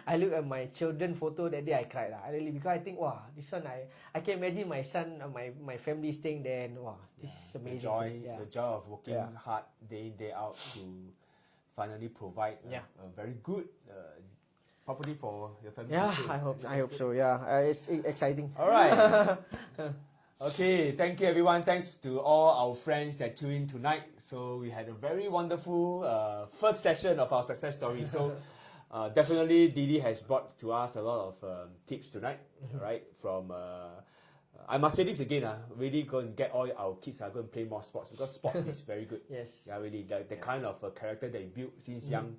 I look at my children photo that day. I cried. I really, because I think, wow, this one I can imagine my son, my family staying there, and wow, this is amazing. The joy of working hard day in day out to finally provide a very good property for your family. Yeah, I hope so. Yeah, it's exciting. All right. Okay, thank you everyone. Thanks to all our friends that tuned in tonight. So we had a very wonderful first session of our success story. So definitely Didi has brought to us a lot of tips tonight, right? From I must say this again, really go and get all our kids go and play more sports, because sports is very good. Yes. Yeah, really the kind of character that you built since young.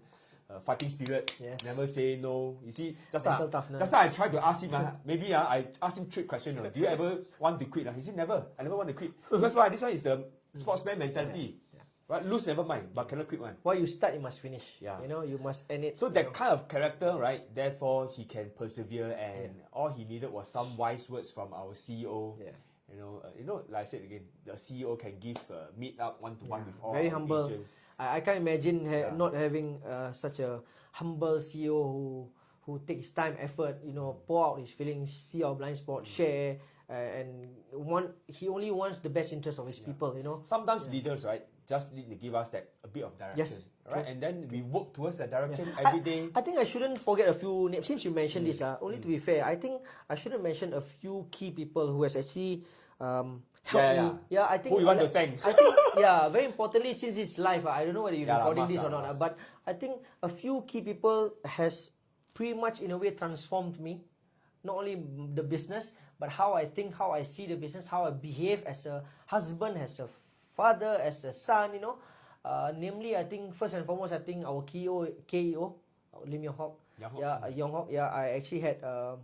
Fighting spirit, never say no. You see, just now I tried to ask him, maybe I asked him trick question. Do you ever want to quit? He said never. I never want to quit. Because why? This one is a sportsman mentality. Right? Lose never mind, but cannot quit one. While you start, you must finish. Yeah. You must end it. So that kind of character, right? Therefore, he can persevere, and all he needed was some wise words from our CEO. Yeah. Like I said again, the CEO can give meet up one-to-one with all very humble agents. I can't imagine not having such a humble CEO who takes time, effort, pour out his feelings, see our blind spot, share, and he only wants the best interest of his people, you know. Sometimes leaders, right, just need to give us that a bit of direction, Yes, right? true. And then we work towards that direction every day. I think I shouldn't forget a few names. Since you mentioned this, only to be fair, I think I shouldn't mention a few key people who has actually helped me. Yeah, I think who you want to thank? I think very importantly, since it's live, I don't know whether you're recording this or not, must. but I think a few key people has pretty much in a way transformed me. Not only the business, but how I think, how I see the business, how I behave as a husband, as a father, as a son, you know. Namely, I think first and foremost, I think our KEO, Lim Yong Hock. Yong Hock. Yeah, I actually had a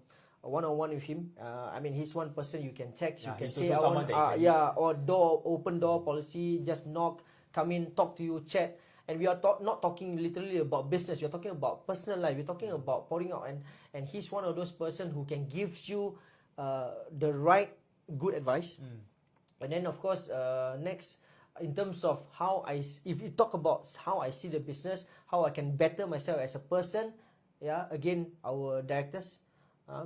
one-on-one with him. I mean, he's one person you can text, you can say, or open door policy, just knock, come in, talk to you, chat. And we are not talking literally about business. We're talking about personal life. We're talking about pouring out. And he's one of those person who can give you the right good advice. And then of course, next, in terms of if you talk about how I see the business, how I can better myself as a person, again, our directors,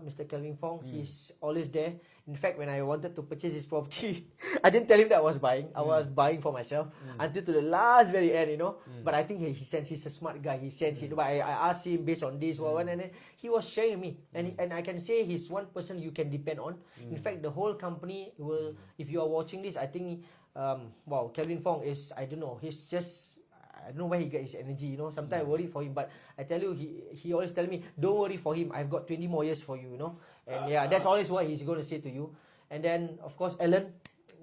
Mr. Kelvin Fong, he's always there. In fact, when I wanted to purchase his property, I didn't tell him that I was buying. I was buying for myself until to the last very end, you know. But I think he sensed, he's a smart guy. He sensed it. But I asked him based on this one, and then he was sharing me. And I can say he's one person you can depend on. In fact, the whole company will, if you are watching this, I think, Kelvin Fong is, I don't know, he's just, I don't know where he gets his energy, you know. Sometimes I worry for him, but I tell you, he always tell me, don't worry for him, I've got 20 more years for you, you know. And that's always what he's going to say to you. And then, of course, Alan,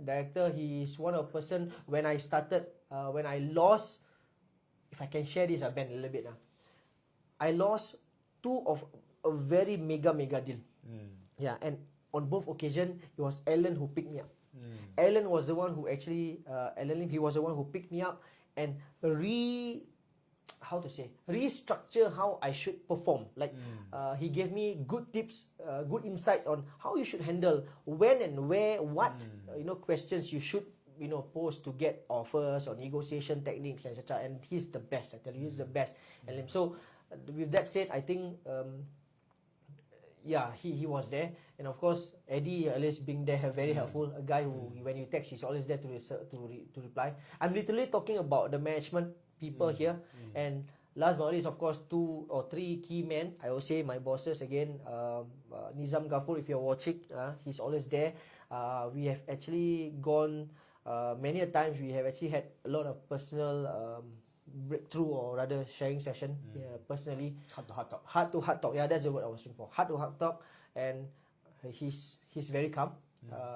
director, he's one of the person, when I started, when I lost, if I can share this, I bend a little bit now. I lost 2 of a very mega deal. Yeah, and on both occasions, it was Alan who picked me up. Alan was the one who actually, Alan Lim, he was the one who picked me up and restructure how I should perform. Like he gave me good tips, good insights on how you should handle when and where, what questions you should pose to get offers or negotiation techniques, etc. And he's the best. I tell you, he's the best. And so with that said, I think he was there. And of course, Eddie always being there, very helpful. A guy who, when you text, he's always there to reply. I'm literally talking about the management people here. And last but not least, of course, 2 or 3 key men. I will say my bosses again. Nizam Gafur, if you're watching, he's always there. We have actually gone many a times. We have actually had a lot of personal breakthrough, or rather sharing session personally. Heart to heart talk. Yeah, that's the word I was looking for. Heart to heart talk. And he's very calm.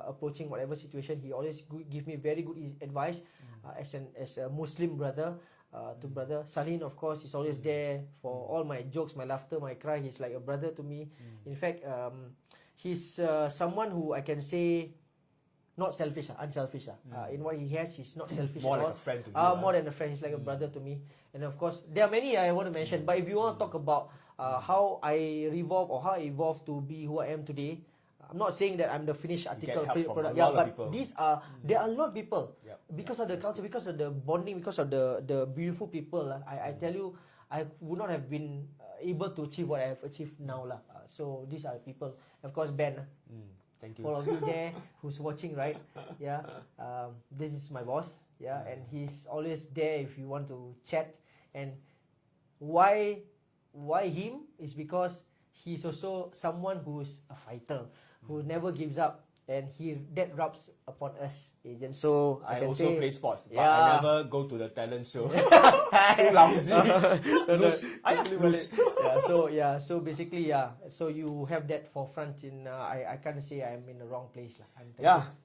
Approaching whatever situation, he always give me very good advice. As a Muslim brother to brother. Salin, of course, is always there for all my jokes, my laughter, my cry. He's like a brother to me. In fact, he's someone who I can say not selfish, unselfish. In what he has, he's not selfish. More like a friend to you. More than a friend, he's like a brother to me. And of course, there are many I want to mention. But if you want to talk about how I revolve or how I evolved to be who I am today, I'm not saying that I'm the finished article product. Yeah, but these are there are a lot of people because of the culture, because of the bonding, because of the beautiful people. I tell you, I would not have been able to achieve what I have achieved now. So these are people. Of course, Ben. Thank you. For all of you there who's watching, right? Yeah. This is my boss. Yeah, and he's always there if you want to chat. And why him is because he's also someone who's a fighter, who never gives up, and that rubs upon us agents. So I can also say, play sports, but I never go to the talent show. Too lousy. Lose. So basically, so you have that forefront in. I can't say I'm in the wrong place.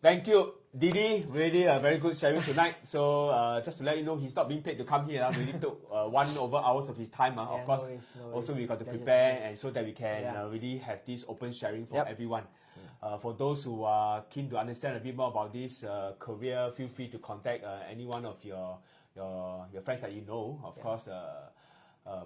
Thank you, Didi. Really very good sharing tonight. So just to let you know, he's not being paid to come here. Really took 1 over hours of his time. Of course, no worries. Also we got to prepare and so that we can really have this open sharing for everyone. For those who are keen to understand a bit more about this career, feel free to contact any one of your friends that you know. Of course,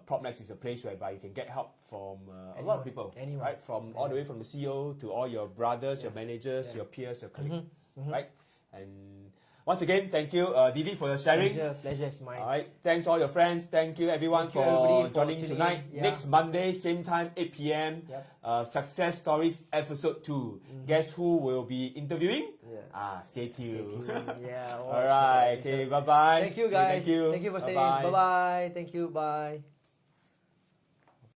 PropNext is a place whereby you can get help from a lot of people, right? From all the way from the CEO to all your brothers, your managers, your peers, your colleagues, right? And Once again, thank you, Didi, for your sharing. Pleasure is mine. All right, thanks all your friends. Thank you everyone Thank you, everybody, for joining tuning tonight. in. Yeah. Next Monday, same time, 8 p.m. Yep. Success Stories episode 2. Guess who will be interviewing? Yeah. Stay tuned. Yeah. All right. Okay. Bye bye. Thank you, guys. Thank you. Thank you for staying. Bye-bye. Bye bye. Thank you. Bye.